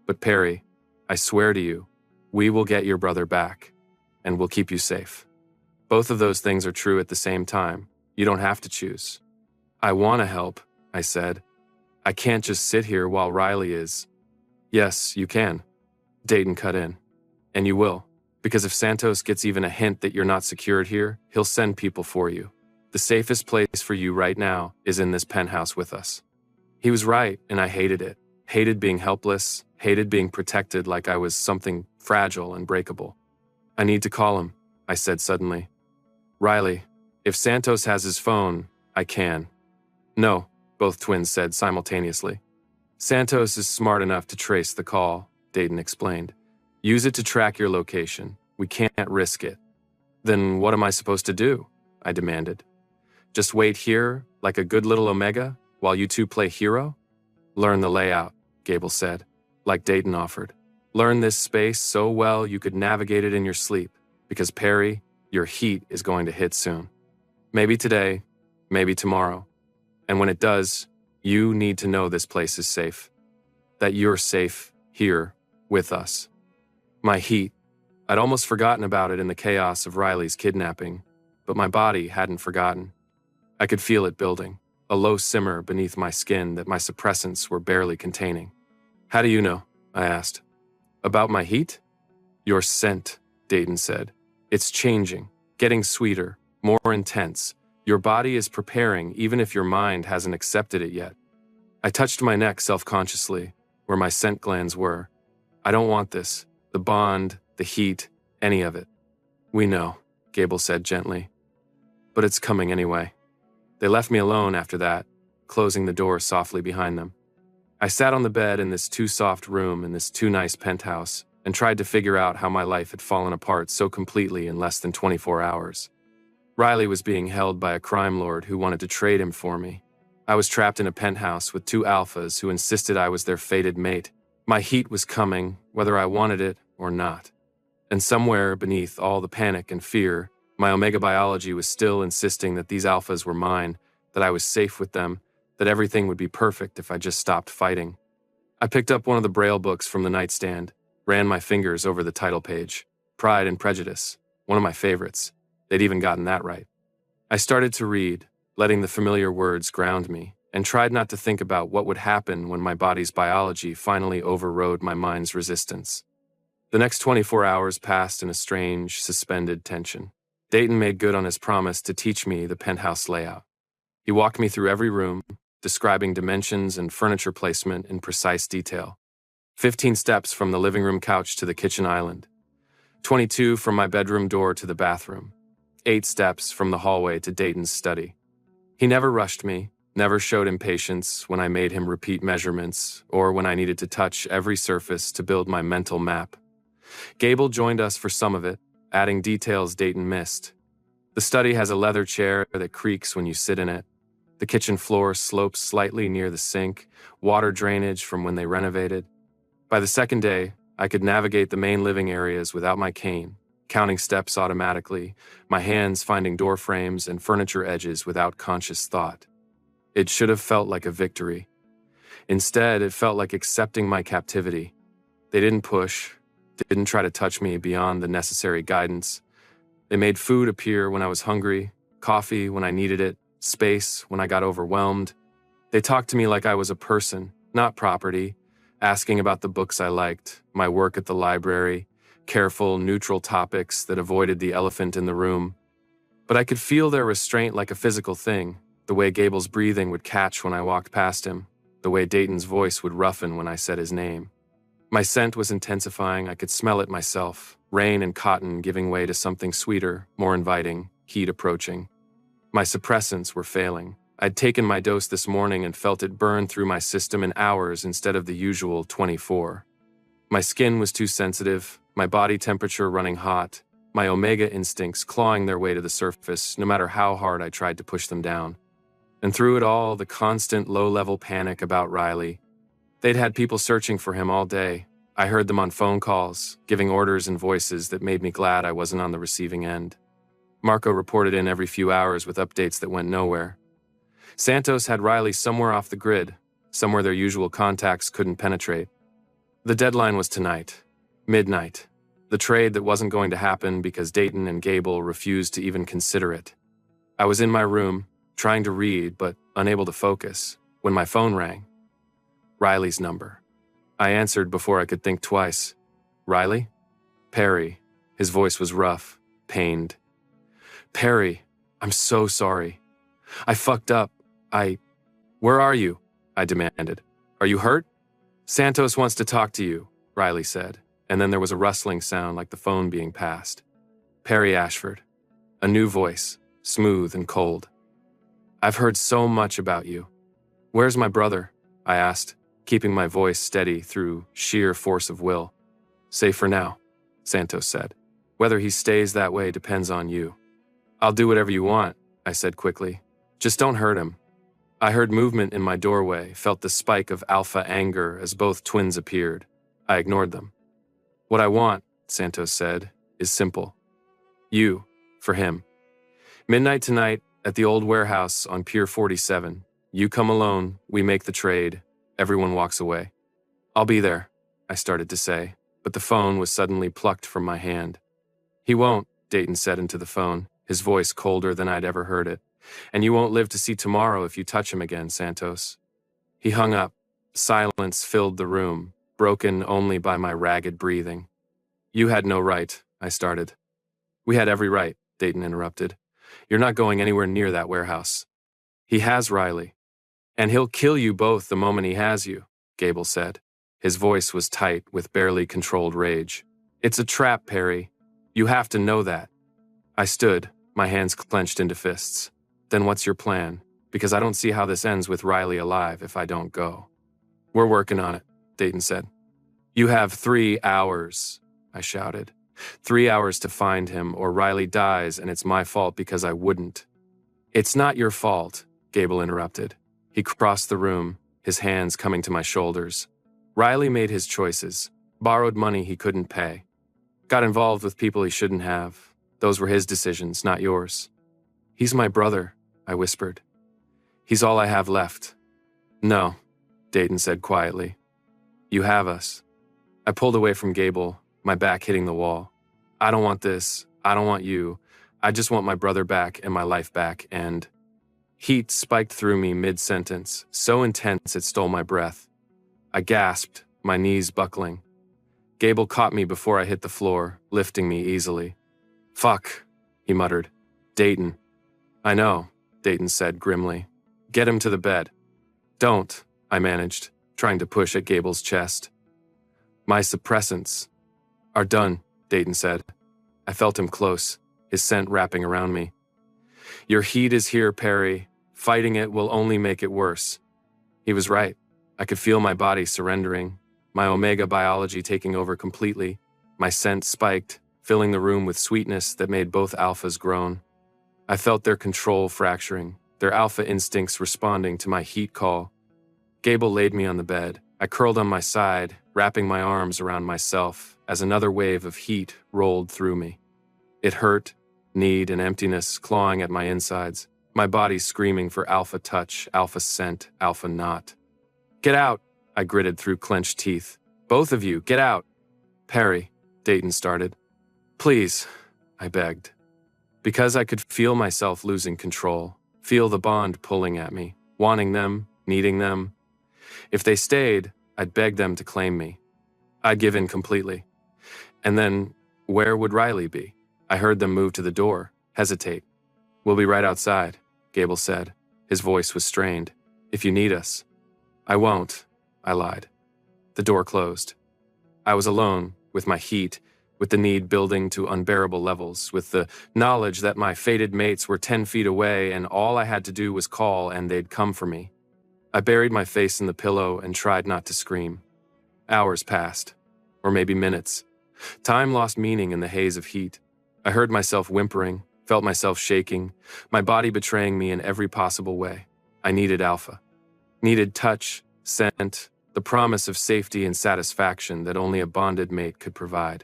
But Perry, I swear to you, we will get your brother back, and we'll keep you safe. Both of those things are true at the same time. You don't have to choose. I want to help, I said. I can't just sit here while Riley is. Yes, you can. Dayton cut in. And you will. Because if Santos gets even a hint that you're not secured here, he'll send people for you. The safest place for you right now is in this penthouse with us. He was right, and I hated it. Hated being helpless, hated being protected like I was something fragile and breakable. I need to call him, I said suddenly. Riley, if Santos has his phone, I can. No, both twins said simultaneously. Santos is smart enough to trace the call, Dayton explained. Use it to track your location. We can't risk it. Then what am I supposed to do? I demanded. Just wait here, like a good little Omega, while you two play hero? Learn the layout, Gable said, like Dayton offered. Learn this space so well you could navigate it in your sleep, because Perry, your heat is going to hit soon. Maybe today, maybe tomorrow. And when it does, you need to know this place is safe. That you're safe here with us. My heat. I'd almost forgotten about it in the chaos of Riley's kidnapping, but my body hadn't forgotten. I could feel it building, a low simmer beneath my skin that my suppressants were barely containing. How do you know? I asked. About my heat? Your scent, Dayton said. It's changing, getting sweeter, more intense. Your body is preparing even if your mind hasn't accepted it yet. I touched my neck self-consciously, where my scent glands were. I don't want this. The bond, the heat, any of it. We know, Gable said gently. But it's coming anyway. They left me alone after that, closing the door softly behind them. I sat on the bed in this too-soft room in this too-nice penthouse and tried to figure out how my life had fallen apart so completely in less than 24 hours. Riley was being held by a crime lord who wanted to trade him for me. I was trapped in a penthouse with two alphas who insisted I was their fated mate. My heat was coming, whether I wanted it or not. And somewhere beneath all the panic and fear, my Omega biology was still insisting that these alphas were mine, that I was safe with them, that everything would be perfect if I just stopped fighting. I picked up one of the Braille books from the nightstand, ran my fingers over the title page. Pride and Prejudice, one of my favorites. They'd even gotten that right. I started to read, letting the familiar words ground me, and tried not to think about what would happen when my body's biology finally overrode my mind's resistance. The next 24 hours passed in a strange, suspended tension. Dayton made good on his promise to teach me the penthouse layout. He walked me through every room, describing dimensions and furniture placement in precise detail. 15 steps from the living room couch to the kitchen island. 22 from my bedroom door to the bathroom. 8 steps from the hallway to Dayton's study. He never rushed me, never showed impatience when I made him repeat measurements or when I needed to touch every surface to build my mental map. Gable joined us for some of it, adding details Dayton missed. The study has a leather chair that creaks when you sit in it. The kitchen floor slopes slightly near the sink, water drainage from when they renovated. By the second day, I could navigate the main living areas without my cane, counting steps automatically, my hands finding door frames and furniture edges without conscious thought. It should have felt like a victory. Instead, it felt like accepting my captivity. They didn't push, didn't try to touch me beyond the necessary guidance. They made food appear when I was hungry, coffee when I needed it, space when I got overwhelmed. They talked to me like I was a person, not property, asking about the books I liked, my work at the library, careful, neutral topics that avoided the elephant in the room. But I could feel their restraint like a physical thing, the way Gable's breathing would catch when I walked past him. the way Dayton's voice would roughen when I said his name. My scent was intensifying, I could smell it myself, rain and cotton giving way to something sweeter, more inviting, heat approaching. My suppressants were failing. I'd taken my dose this morning and felt it burn through my system in hours instead of the usual 24. My skin was too sensitive, my body temperature running hot, my omega instincts clawing their way to the surface no matter how hard I tried to push them down. And through it all, the constant low-level panic about Riley. They'd had people searching for him all day. I heard them on phone calls, giving orders in voices that made me glad I wasn't on the receiving end. Marco reported in every few hours with updates that went nowhere. Santos had Riley somewhere off the grid, somewhere their usual contacts couldn't penetrate. The deadline was tonight, midnight. The trade that wasn't going to happen because Dayton and Gable refused to even consider it. I was in my room, trying to read but unable to focus, when my phone rang. Riley's number. I answered before I could think twice. Riley? Perry. His voice was rough, pained. Perry, I'm so sorry. I fucked up. Where are you? I demanded. Are you hurt? Santos wants to talk to you, Riley said, and then there was a rustling sound like the phone being passed. Perry Ashford. A new voice, smooth and cold. I've heard so much about you. Where's my brother? I asked, keeping my voice steady through sheer force of will. Safe for now, Santos said. Whether he stays that way depends on you. I'll do whatever you want, I said quickly. Just don't hurt him. I heard movement in my doorway, felt the spike of alpha anger as both twins appeared. I ignored them. What I want, Santos said, is simple. You, for him. Midnight tonight at the old warehouse on Pier 47. You come alone, we make the trade, everyone walks away. I'll be there, I started to say, but the phone was suddenly plucked from my hand. He won't, Dayton said into the phone, his voice colder than I'd ever heard it. And you won't live to see tomorrow if you touch him again, Santos. He hung up. Silence filled the room, broken only by my ragged breathing. You had no right, I started. We had every right, Dayton interrupted. You're not going anywhere near that warehouse. He has Riley. And he'll kill you both the moment he has you, Gable said. His voice was tight with barely controlled rage. It's a trap, Perry. You have to know that. I stood, my hands clenched into fists. Then what's your plan? Because I don't see how this ends with Riley alive if I don't go. We're working on it, Dayton said. You have 3 hours, I shouted. 3 hours to find him, or Riley dies and it's my fault because I wouldn't. It's not your fault, Gable interrupted. He crossed the room, his hands coming to my shoulders. Riley made his choices, borrowed money he couldn't pay. Got involved with people he shouldn't have. Those were his decisions, not yours. He's my brother, I whispered. He's all I have left. No, Dayton said quietly. You have us. I pulled away from Gable, my back hitting the wall. I don't want this. I don't want you. I just want my brother back and my life back, and... Heat spiked through me mid-sentence, so intense it stole my breath. I gasped, my knees buckling. Gable caught me before I hit the floor, lifting me easily. Fuck, he muttered. Dayton. I know, Dayton said grimly. Get him to the bed. Don't, I managed, trying to push at Gable's chest. My suppressants are done, Dayton said. I felt him close, his scent wrapping around me. Your heat is here, Perry. Fighting it will only make it worse. He was right. I could feel my body surrendering, my omega biology taking over completely. My scent spiked, filling the room with sweetness that made both alphas groan. I felt their control fracturing, their alpha instincts responding to my heat call. Gable laid me on the bed. I curled on my side, wrapping my arms around myself as another wave of heat rolled through me. It hurt, need and emptiness clawing at my insides, my body screaming for alpha touch, alpha scent, alpha knot. Get out, I gritted through clenched teeth. Both of you, get out. Perry, Dayton started. Please, I begged. Because I could feel myself losing control, feel the bond pulling at me, wanting them, needing them. If they stayed, I'd beg them to claim me. I'd give in completely. And then, where would Riley be? I heard them move to the door, hesitate. We'll be right outside, Gable said. His voice was strained. If you need us. I won't, I lied. The door closed. I was alone, with my heat, with the need building to unbearable levels, with the knowledge that my fated mates were 10 feet away and all I had to do was call and they'd come for me. I buried my face in the pillow and tried not to scream. Hours passed, or maybe minutes. Time lost meaning in the haze of heat. I heard myself whimpering, felt myself shaking, my body betraying me in every possible way. I needed alpha. Needed touch, scent, the promise of safety and satisfaction that only a bonded mate could provide.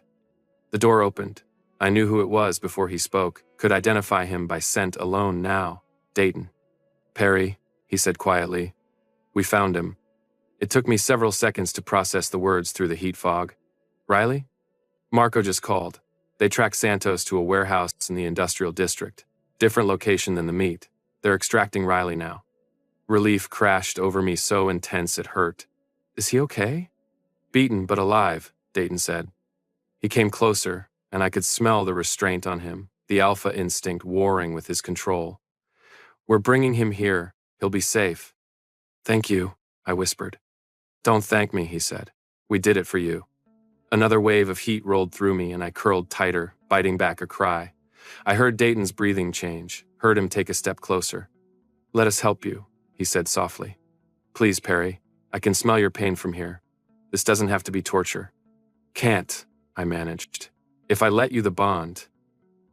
The door opened. I knew who it was before he spoke, could identify him by scent alone now. Dayton. Perry, he said quietly. We found him. It took me several seconds to process the words through the heat fog. Riley? Marco just called. They tracked Santos to a warehouse in the industrial district. Different location than the meet. They're extracting Riley now. Relief crashed over me so intense it hurt. Is he okay? Beaten but alive, Dayton said. He came closer, and I could smell the restraint on him, the alpha instinct warring with his control. We're bringing him here. He'll be safe. Thank you, I whispered. Don't thank me, he said. We did it for you. Another wave of heat rolled through me, and I curled tighter, biting back a cry. I heard Dayton's breathing change, heard him take a step closer. Let us help you, he said softly. Please, Perry. I can smell your pain from here. This doesn't have to be torture. Can't, I managed. If I let you the bond.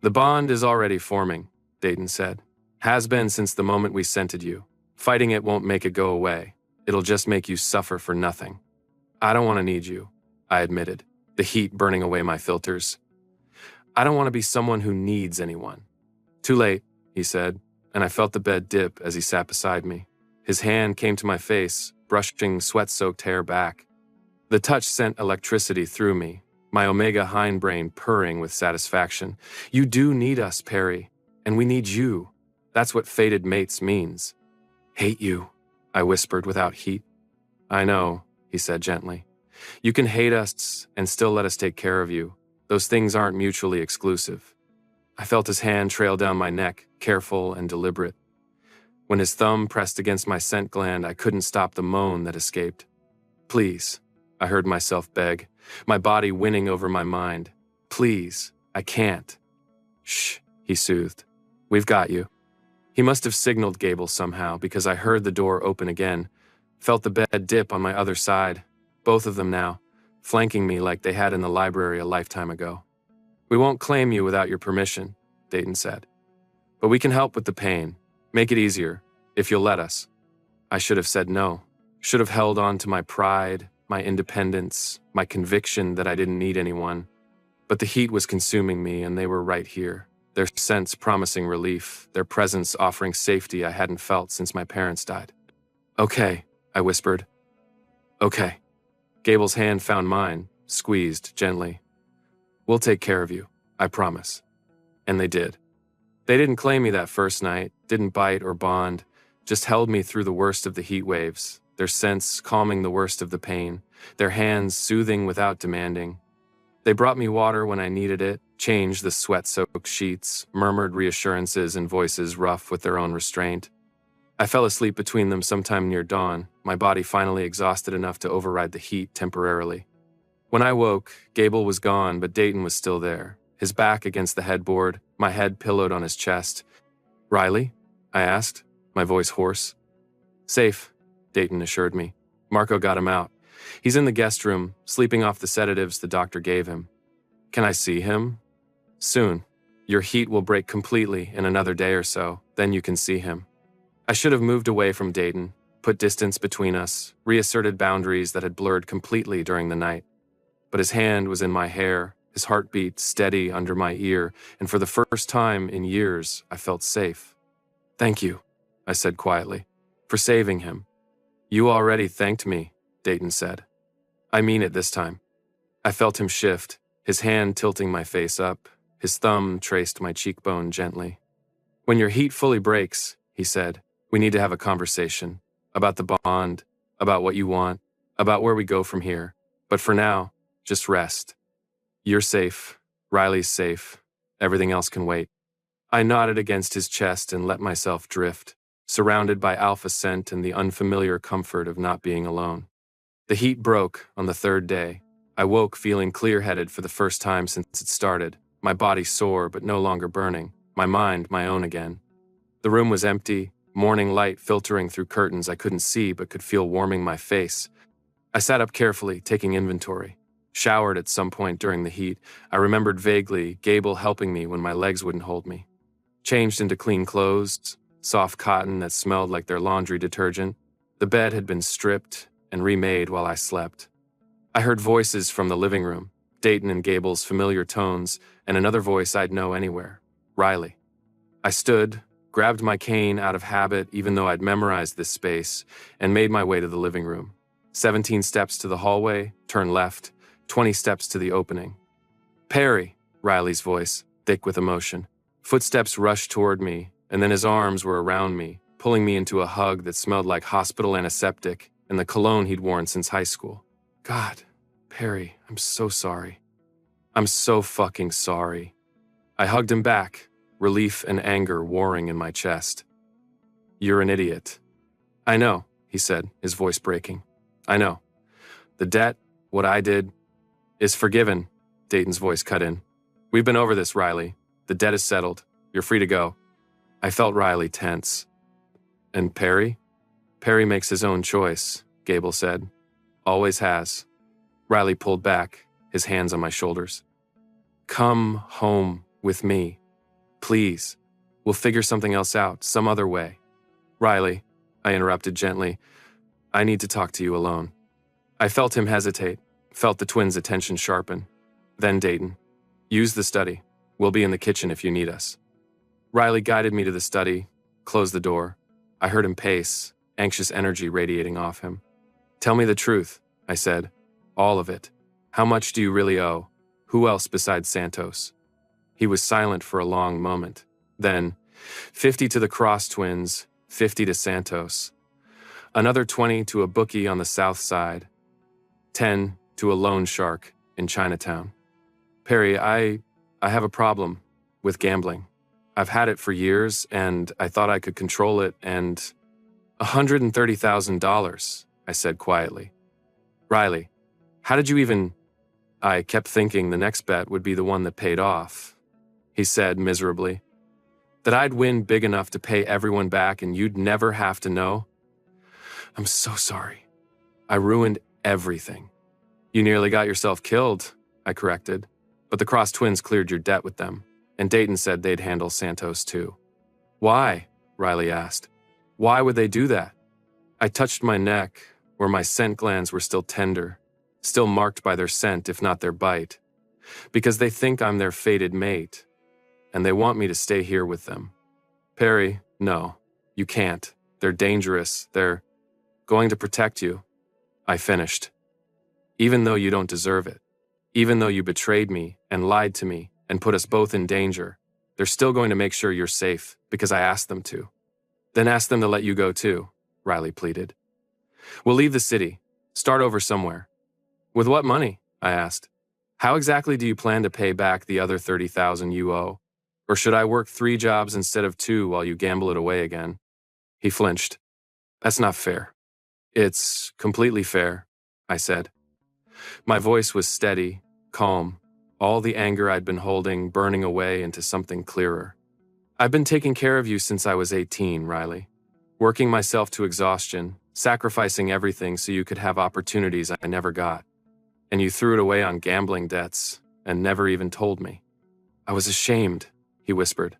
The bond is already forming, Dayton said. Has been since the moment we scented you. Fighting it won't make it go away. It'll just make you suffer for nothing. I don't want to need you, I admitted, the heat burning away my filters. I don't want to be someone who needs anyone. Too late, he said, and I felt the bed dip as he sat beside me. His hand came to my face, brushing sweat-soaked hair back. The touch sent electricity through me, my omega hindbrain purring with satisfaction. You do need us, Perry, and we need you. That's what fated mates means. Hate you, I whispered without heat. I know, he said gently. You can hate us and still let us take care of you. Those things aren't mutually exclusive. I felt his hand trail down my neck, careful and deliberate. When his thumb pressed against my scent gland, I couldn't stop the moan that escaped. Please, I heard myself beg, my body winning over my mind. Please, I can't. Shh, he soothed. We've got you. He must have signaled Gable somehow because I heard the door open again, felt the bed dip on my other side, both of them now, flanking me like they had in the library a lifetime ago. We won't claim you without your permission, Dayton said. But we can help with the pain, make it easier, if you'll let us. I should have said no, should have held on to my pride, my independence, my conviction that I didn't need anyone. But the heat was consuming me and they were right here. Their scents promising relief, their presence offering safety I hadn't felt since my parents died. Okay, I whispered. Okay. Gable's hand found mine, squeezed gently. We'll take care of you, I promise. And they did. They didn't claim me that first night, didn't bite or bond, just held me through the worst of the heat waves, their scents calming the worst of the pain, their hands soothing without demanding. They brought me water when I needed it, changed the sweat-soaked sheets, murmured reassurances in voices rough with their own restraint. I fell asleep between them sometime near dawn, my body finally exhausted enough to override the heat temporarily. When I woke, Gable was gone, but Dayton was still there, his back against the headboard, my head pillowed on his chest. Riley? I asked, my voice hoarse. Safe, Dayton assured me. Marco got him out. He's in the guest room, sleeping off the sedatives the doctor gave him. Can I see him? Soon. Your heat will break completely in another day or so, then you can see him. I should have moved away from Dayton, put distance between us, reasserted boundaries that had blurred completely during the night. But his hand was in my hair, his heartbeat steady under my ear, and for the first time in years, I felt safe. Thank you, I said quietly, for saving him. You already thanked me, Dayton said. I mean it this time. I felt him shift, his hand tilting my face up, his thumb traced my cheekbone gently. When your heat fully breaks, he said, we need to have a conversation about the bond, about what you want, about where we go from here. But for now, just rest. You're safe. Riley's safe. Everything else can wait. I nodded against his chest and let myself drift. surrounded by alpha scent and the unfamiliar comfort of not being alone. The heat broke on the third day. I woke feeling clear-headed for the first time since it started, my body sore but no longer burning, my mind my own again. The room was empty, morning light filtering through curtains I couldn't see but could feel warming my face. I sat up carefully, taking inventory. Showered at some point during the heat, I remembered vaguely Gable helping me when my legs wouldn't hold me. Changed into clean clothes, soft cotton that smelled like their laundry detergent. The bed had been stripped and remade while I slept. I heard voices from the living room, Dayton and Gable's familiar tones, and another voice I'd know anywhere, Riley. I stood, grabbed my cane out of habit even though I'd memorized this space, and made my way to the living room. 17 steps to the hallway, turn left, 20 steps to the opening. "Perry," Riley's voice, thick with emotion. Footsteps rushed toward me, and then his arms were around me, pulling me into a hug that smelled like hospital antiseptic and the cologne he'd worn since high school. "God, Perry, I'm so sorry. I'm so fucking sorry." I hugged him back, relief and anger warring in my chest. "You're an idiot." "I know," he said, his voice breaking. "I know. The debt, what I did, is forgiven," Dayton's voice cut in. "We've been over this, Riley. The debt is settled. You're free to go." I felt Riley tense. "And Perry?" "Perry makes his own choice," Gable said. "Always has." Riley pulled back, his hands on my shoulders. "Come home with me. Please. We'll figure something else out, some other way." "Riley," I interrupted gently, "I need to talk to you alone." I felt him hesitate, felt the twins' attention sharpen. Then Dayton. "Use the study. We'll be in the kitchen if you need us." Riley guided me to the study, closed the door. I heard him pace, anxious energy radiating off him. "Tell me the truth," I said. "All of it. How much do you really owe? Who else besides Santos?" He was silent for a long moment. Then, 50 to the Cross twins, 50 to Santos. Another 20 to a bookie on the south side. 10 to a loan shark in Chinatown. "Perry, I have a problem with gambling. I've had it for years, and I thought I could control it, and $130,000, I said quietly. "Riley, how did you even—" "I kept thinking the next bet would be the one that paid off," he said miserably. "That I'd win big enough to pay everyone back and you'd never have to know. I'm so sorry. I ruined everything." "You nearly got yourself killed," I corrected. "But the Cross twins cleared your debt with them, and Dayton said they'd handle Santos too." "Why?" Riley asked. "Why would they do that?" I touched my neck, where my scent glands were still tender, still marked by their scent if not their bite. "Because they think I'm their fated mate, and they want me to stay here with them." "Perry, no, you can't. They're dangerous. They're going to protect you," I finished. "Even though you don't deserve it. Even though you betrayed me and lied to me and put us both in danger, they're still going to make sure you're safe because I asked them to." "Then ask them to let you go too," Riley pleaded. "We'll leave the city. Start over somewhere." "With what money?" I asked. "How exactly do you plan to pay back the other $30,000 you owe? Or should I work 3 jobs instead of 2 while you gamble it away again?" He flinched. "That's not fair." "It's completely fair," I said. My voice was steady, calm, all the anger I'd been holding burning away into something clearer. "I've been taking care of you since I was 18, Riley. Working myself to exhaustion, sacrificing everything so you could have opportunities I never got. And you threw it away on gambling debts and never even told me." "I was ashamed," he whispered.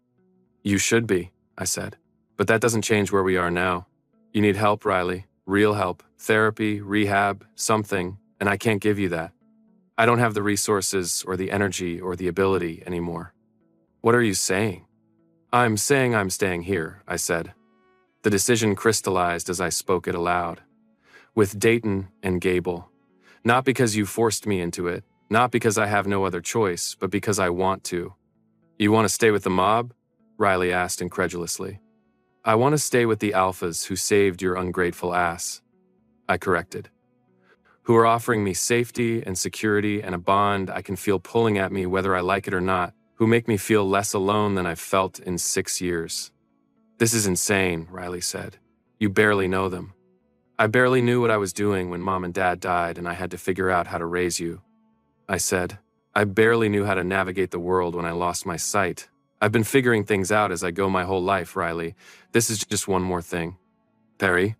"You should be," I said. "But that doesn't change where we are now. You need help, Riley. Real help. Therapy, rehab, something, and I can't give you that. I don't have the resources or the energy or the ability anymore." "What are you saying?" "I'm saying I'm staying here," I said. The decision crystallized as I spoke it aloud. "With Dayton and Gable. Not because you forced me into it, not because I have no other choice, but because I want to." "You want to stay with the mob?" Riley asked incredulously. "I want to stay with the alphas who saved your ungrateful ass," I corrected. "Who are offering me safety and security and a bond I can feel pulling at me whether I like it or not, who make me feel less alone than I've felt in 6 years." This is insane, Riley said. You barely know them. I barely knew what I was doing when Mom and Dad died and I had to figure out how to raise you. I said, I barely knew how to navigate the world when I lost my sight. I've been figuring things out as I go my whole life, Riley. This is just one more thing. Perry?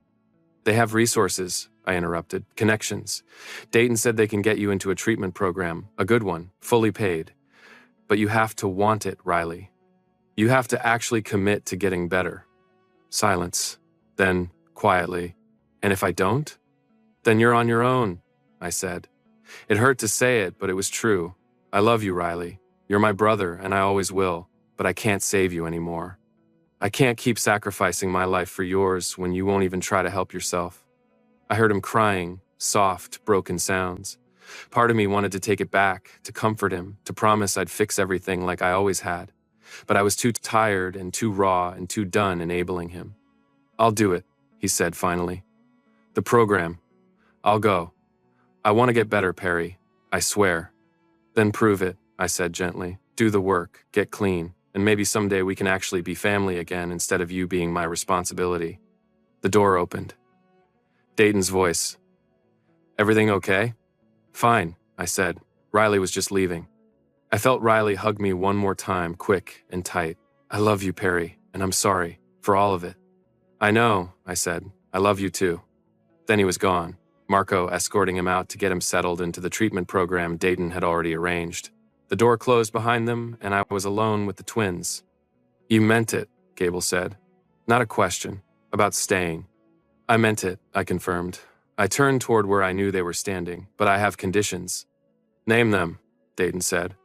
They have resources, I interrupted. Connections. Dayton said they can get you into a treatment program, a good one, fully paid. But you have to want it, Riley. You have to actually commit to getting better. Silence. Then, quietly, and if I don't? Then you're on your own, I said. It hurt to say it, but it was true. I love you, Riley. You're my brother, and I always will, but I can't save you anymore. I can't keep sacrificing my life for yours when you won't even try to help yourself. I heard him crying, soft, broken sounds. Part of me wanted to take it back, to comfort him, to promise I'd fix everything like I always had. But I was too tired and too raw and too done enabling him. I'll do it, he said finally. The program. I'll go. I want to get better, Perry. I swear. Then prove it, I said gently. Do the work, get clean, and maybe someday we can actually be family again instead of you being my responsibility. The door opened. Dayton's voice. Everything okay? Fine, I said. Riley was just leaving. I felt Riley hug me one more time, quick and tight. I love you, Perry, and I'm sorry for all of it. I know, I said. I love you too. Then he was gone, Marco escorting him out to get him settled into the treatment program Dayton had already arranged. The door closed behind them, and I was alone with the twins. You meant it, Gable said. Not a question. About staying. I meant it, I confirmed. I turned toward where I knew they were standing, but I have conditions. Name them, Dayton said.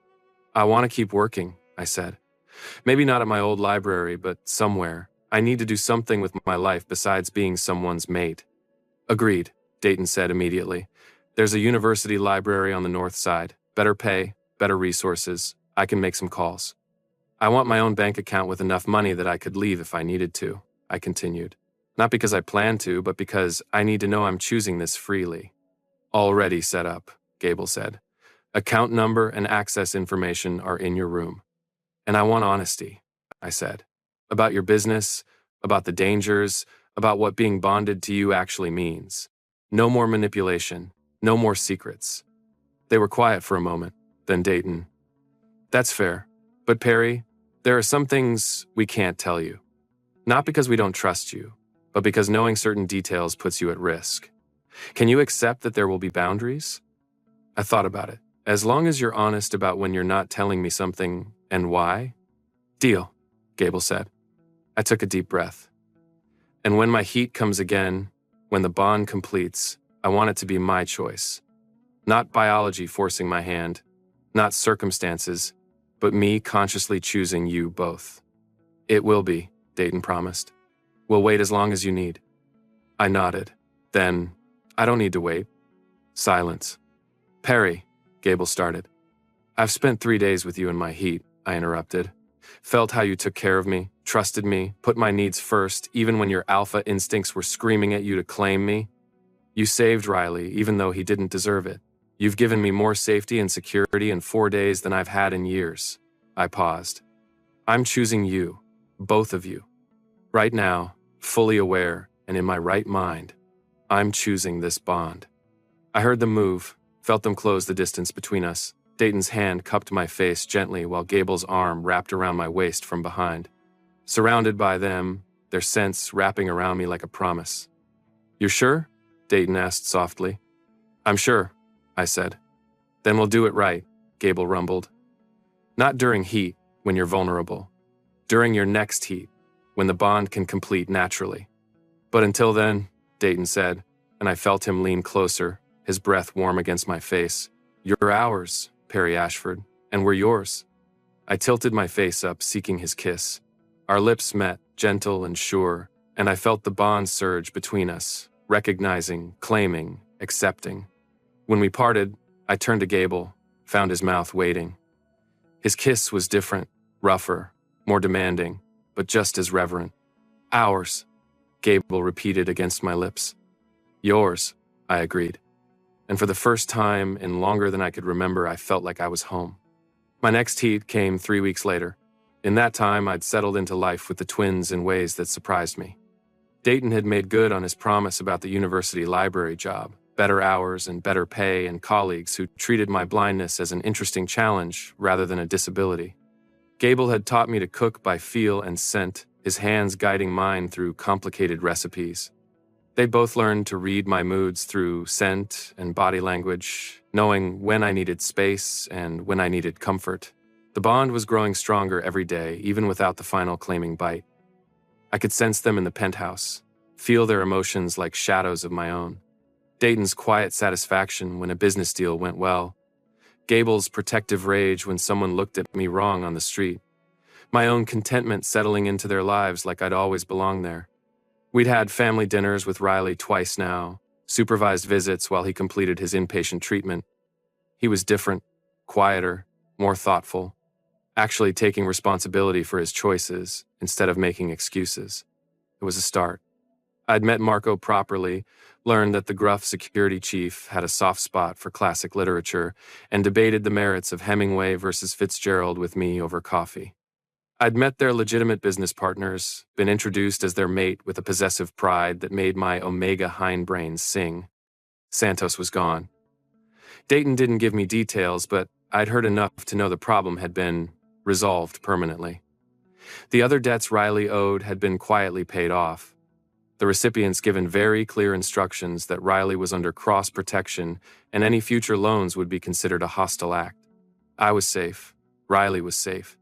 I want to keep working, I said. Maybe not at my old library, but somewhere. I need to do something with my life besides being someone's mate. Agreed, Dayton said immediately. There's a university library on the north side. Better pay, better resources. I can make some calls. I want my own bank account with enough money that I could leave if I needed to, I continued. Not because I plan to, but because I need to know I'm choosing this freely. Already set up, Gable said. Account number and access information are in your room. And I want honesty, I said. About your business, about the dangers, about what being bonded to you actually means. No more manipulation, no more secrets. They were quiet for a moment, then Dayton. That's fair. But Perry, there are some things we can't tell you. Not because we don't trust you, but because knowing certain details puts you at risk. Can you accept that there will be boundaries? I thought about it. As long as you're honest about when you're not telling me something and why. Deal, Gable said. I took a deep breath. And when my heat comes again, when the bond completes, I want it to be my choice. Not biology forcing my hand, not circumstances, but me consciously choosing you both. It will be, Dayton promised. We'll wait as long as you need. I nodded. Then, I don't need to wait. Silence. Perry, Gable started. I've spent 3 days with you in my heat, I interrupted. Felt how you took care of me, trusted me, put my needs first, even when your alpha instincts were screaming at you to claim me. You saved Riley, even though he didn't deserve it. You've given me more safety and security in 4 days than I've had in years. I paused. I'm choosing you, both of you. Right now, fully aware and in my right mind, I'm choosing this bond. I heard them move, felt them close the distance between us. Dayton's hand cupped my face gently while Gable's arm wrapped around my waist from behind. Surrounded by them, their scents wrapping around me like a promise. You're sure? Dayton asked softly. I'm sure, I said. Then we'll do it right, Gable rumbled. Not during heat, when you're vulnerable. During your next heat, when the bond can complete naturally. But until then, Dayton said, and I felt him lean closer, his breath warm against my face. You're ours, Perry Ashford, and we're yours. I tilted my face up, seeking his kiss. Our lips met, gentle and sure, and I felt the bond surge between us, recognizing, claiming, accepting. When we parted, I turned to Gable, found his mouth waiting. His kiss was different, rougher, more demanding, but just as reverent. Ours, Gable repeated against my lips. Yours, I agreed. And for the first time in longer than I could remember, I felt like I was home. My next heat came 3 weeks later. In that time, I'd settled into life with the twins in ways that surprised me. Dayton had made good on his promise about the university library job, better hours and better pay, and colleagues who treated my blindness as an interesting challenge rather than a disability. Gable had taught me to cook by feel and scent, his hands guiding mine through complicated recipes. They both learned to read my moods through scent and body language, knowing when I needed space and when I needed comfort. The bond was growing stronger every day, even without the final claiming bite. I could sense them in the penthouse, feel their emotions like shadows of my own. Dayton's quiet satisfaction when a business deal went well. Gable's protective rage when someone looked at me wrong on the street. My own contentment settling into their lives like I'd always belonged there. We'd had family dinners with Riley twice now, supervised visits while he completed his inpatient treatment. He was different, quieter, more thoughtful, actually taking responsibility for his choices instead of making excuses. It was a start. I'd met Marco properly, learned that the gruff security chief had a soft spot for classic literature, and debated the merits of Hemingway versus Fitzgerald with me over coffee. I'd met their legitimate business partners, been introduced as their mate with a possessive pride that made my omega hindbrains sing. Santos was gone. Dayton didn't give me details, but I'd heard enough to know the problem had been resolved permanently. The other debts Riley owed had been quietly paid off. The recipients given very clear instructions that Riley was under cross-protection and any future loans would be considered a hostile act. I was safe. Riley was safe.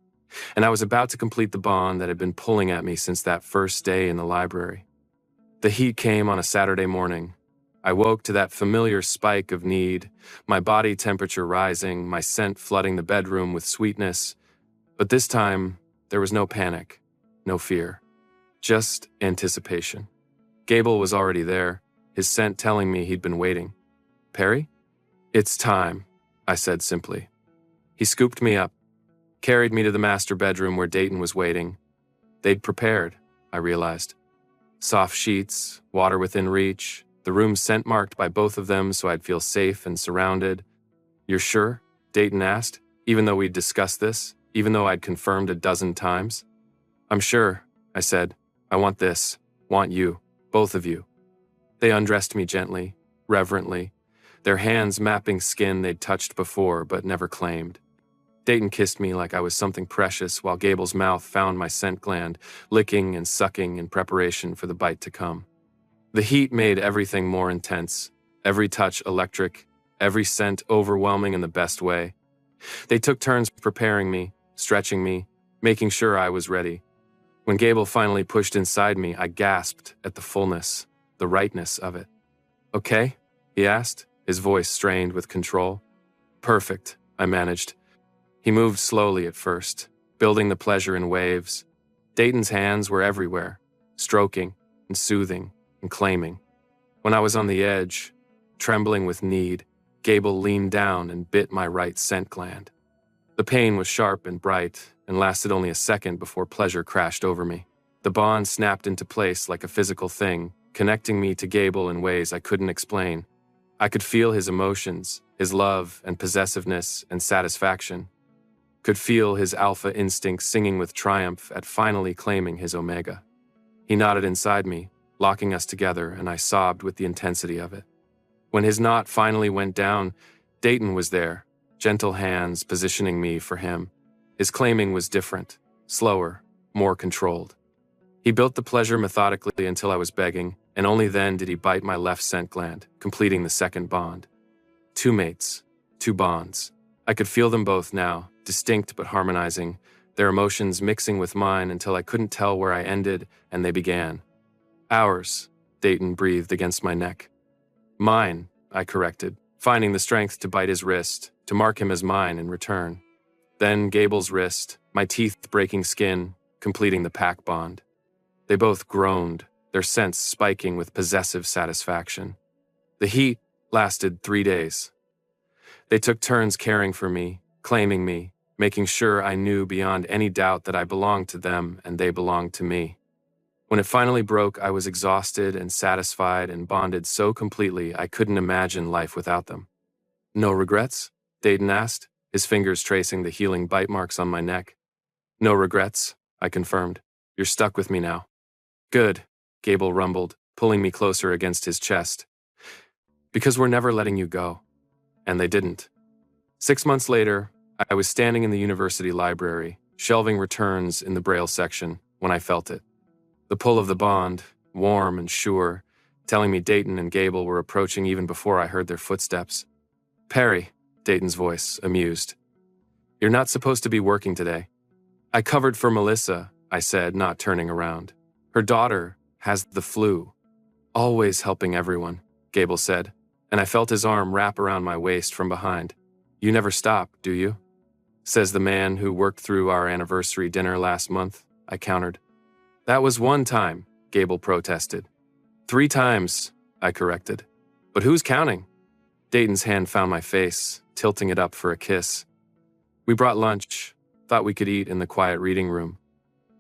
And I was about to complete the bond that had been pulling at me since that first day in the library. The heat came on a Saturday morning. I woke to that familiar spike of need, my body temperature rising, my scent flooding the bedroom with sweetness. But this time, there was no panic, no fear, just anticipation. Gable was already there, his scent telling me he'd been waiting. Perry? It's time, I said simply. He scooped me up, carried me to the master bedroom where Dayton was waiting. They'd prepared, I realized. Soft sheets, water within reach, the room scent marked by both of them so I'd feel safe and surrounded. You're sure? Dayton asked, even though we'd discussed this, even though I'd confirmed a dozen times. I'm sure, I said. I want this, want you, both of you. They undressed me gently, reverently, their hands mapping skin they'd touched before but never claimed. Dayton kissed me like I was something precious while Gable's mouth found my scent gland, licking and sucking in preparation for the bite to come. The heat made everything more intense, every touch electric, every scent overwhelming in the best way. They took turns preparing me, stretching me, making sure I was ready. When Gable finally pushed inside me, I gasped at the fullness, the rightness of it. Okay? He asked, his voice strained with control. Perfect, I managed. He moved slowly at first, building the pleasure in waves. Dayton's hands were everywhere, stroking and soothing and claiming. When I was on the edge, trembling with need, Gable leaned down and bit my right scent gland. The pain was sharp and bright and lasted only a second before pleasure crashed over me. The bond snapped into place like a physical thing, connecting me to Gable in ways I couldn't explain. I could feel his emotions, his love and possessiveness and satisfaction. Could feel his alpha instinct singing with triumph at finally claiming his omega. He nodded inside me, locking us together, and I sobbed with the intensity of it. When his knot finally went down, Dayton was there, gentle hands positioning me for him. His claiming was different, slower, more controlled. He built the pleasure methodically until I was begging, and only then did he bite my left scent gland, completing the second bond. Two mates, two bonds. I could feel them both now, distinct but harmonizing, their emotions mixing with mine until I couldn't tell where I ended and they began. Ours, Dayton breathed against my neck. Mine, I corrected, finding the strength to bite his wrist, to mark him as mine in return. Then Gable's wrist, my teeth breaking skin, completing the pack bond. They both groaned, their scents spiking with possessive satisfaction. The heat lasted 3 days. They took turns caring for me, claiming me, making sure I knew beyond any doubt that I belonged to them and they belonged to me. When it finally broke, I was exhausted and satisfied and bonded so completely I couldn't imagine life without them. No regrets? Dayton asked, his fingers tracing the healing bite marks on my neck. No regrets, I confirmed. You're stuck with me now. Good, Gable rumbled, pulling me closer against his chest. Because we're never letting you go. And they didn't. 6 months later, I was standing in the university library, shelving returns in the Braille section, when I felt it. The pull of the bond, warm and sure, telling me Dayton and Gable were approaching even before I heard their footsteps. Perry, Dayton's voice, amused. You're not supposed to be working today. I covered for Melissa, I said, not turning around. Her daughter has the flu. Always helping everyone, Gable said, and I felt his arm wrap around my waist from behind. You never stop, do you? Says the man who worked through our anniversary dinner last month, I countered. That was one time, Gable protested. 3 times, I corrected. But who's counting? Dayton's hand found my face, tilting it up for a kiss. We brought lunch, thought we could eat in the quiet reading room.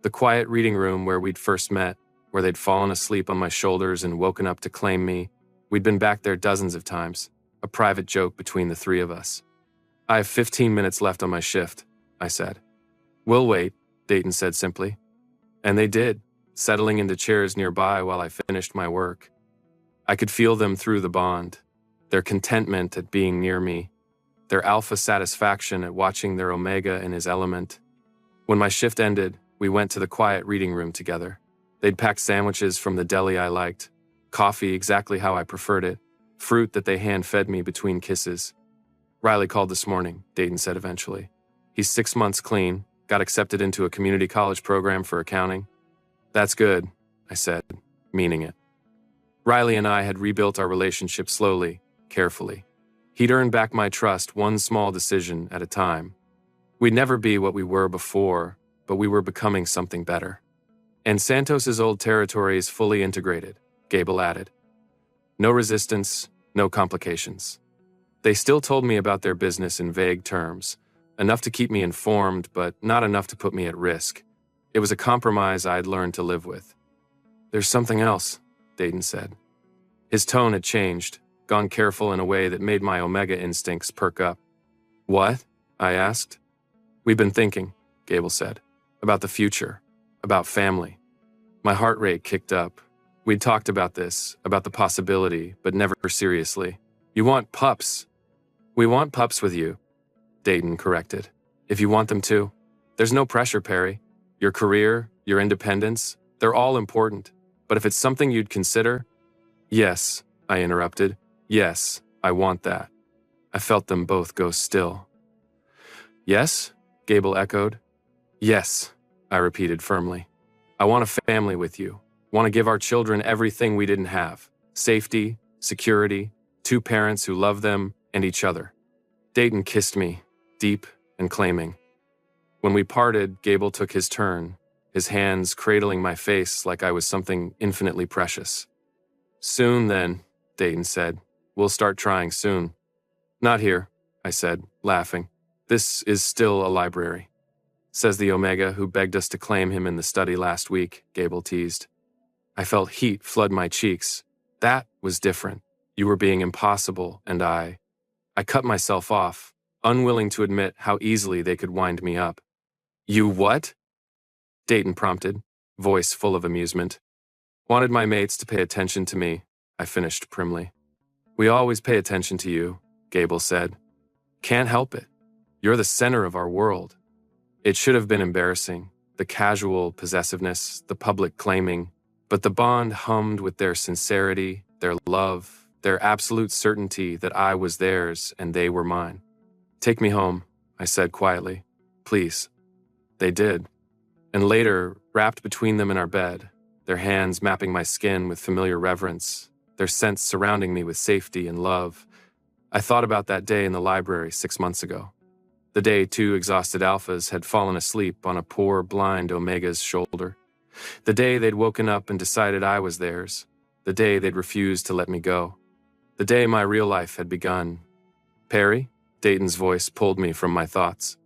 The quiet reading room where we'd first met, where they'd fallen asleep on my shoulders and woken up to claim me. We'd been back there dozens of times, a private joke between the 3 of us. I have 15 minutes left on my shift, I said. We'll wait, Dayton said simply. And they did, settling into chairs nearby while I finished my work. I could feel them through the bond, their contentment at being near me, their alpha satisfaction at watching their omega in his element. When my shift ended, we went to the quiet reading room together. They'd packed sandwiches from the deli I liked, coffee exactly how I preferred it, fruit that they hand-fed me between kisses. Riley called this morning, Dayton said eventually. He's 6 months clean, got accepted into a community college program for accounting. That's good, I said, meaning it. Riley and I had rebuilt our relationship slowly, carefully. He'd earned back my trust one small decision at a time. We'd never be what we were before, but we were becoming something better. And Santos's old territory is fully integrated, Gable added. No resistance, no complications. They still told me about their business in vague terms, enough to keep me informed, but not enough to put me at risk. It was a compromise I'd learned to live with. There's something else, Dayton said. His tone had changed, gone careful in a way that made my omega instincts perk up. What? I asked. We've been thinking, Gable said, about the future, about family. My heart rate kicked up. We'd talked about this, about the possibility, but never seriously. You want pups. We want pups with you, Dayton corrected. If you want them to. There's no pressure, Perry. Your career, your independence, they're all important. But if it's something you'd consider… Yes, I interrupted. Yes, I want that. I felt them both go still. Yes? Gable echoed. Yes, I repeated firmly. I want a family with you. Want to give our children everything we didn't have. Safety, security, 2 parents who love them and each other. Dayton kissed me, deep and claiming. When we parted, Gable took his turn, his hands cradling my face like I was something infinitely precious. Soon then, Dayton said. We'll start trying soon. Not here, I said, laughing. This is still a library. Says the Omega who begged us to claim him in the study last week, Gable teased. I felt heat flood my cheeks. That was different. You were being impossible, and I cut myself off, unwilling to admit how easily they could wind me up. You what? Dayton prompted, voice full of amusement. Wanted my mates to pay attention to me, I finished primly. We always pay attention to you, Gable said. Can't help it. You're the center of our world. It should have been embarrassing, the casual possessiveness, the public claiming, but the bond hummed with their sincerity, their love, their absolute certainty that I was theirs and they were mine. Take me home, I said quietly. Please. They did. And later, wrapped between them in our bed, their hands mapping my skin with familiar reverence, their scents surrounding me with safety and love, I thought about that day in the library 6 months ago. The day 2 exhausted alphas had fallen asleep on a poor, blind Omega's shoulder. The day they'd woken up and decided I was theirs. The day they'd refused to let me go. The day my real life had begun. Perry? Dayton's voice pulled me from my thoughts.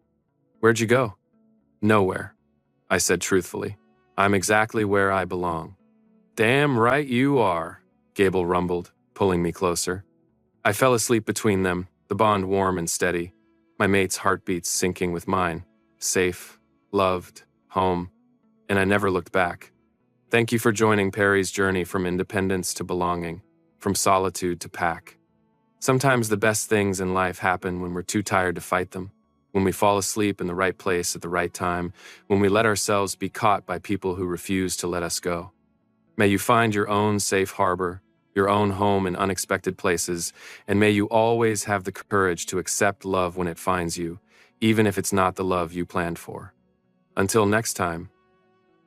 Where'd you go? Nowhere, I said truthfully. I'm exactly where I belong. Damn right you are, Gable rumbled, pulling me closer. I fell asleep between them, the bond warm and steady, my mate's heartbeats syncing with mine. Safe, loved, home, and I never looked back. Thank you for joining Perry's journey from independence to belonging, from solitude to pack. Sometimes the best things in life happen when we're too tired to fight them, when we fall asleep in the right place at the right time, when we let ourselves be caught by people who refuse to let us go. May you find your own safe harbor, your own home in unexpected places, and may you always have the courage to accept love when it finds you, even if it's not the love you planned for. Until next time,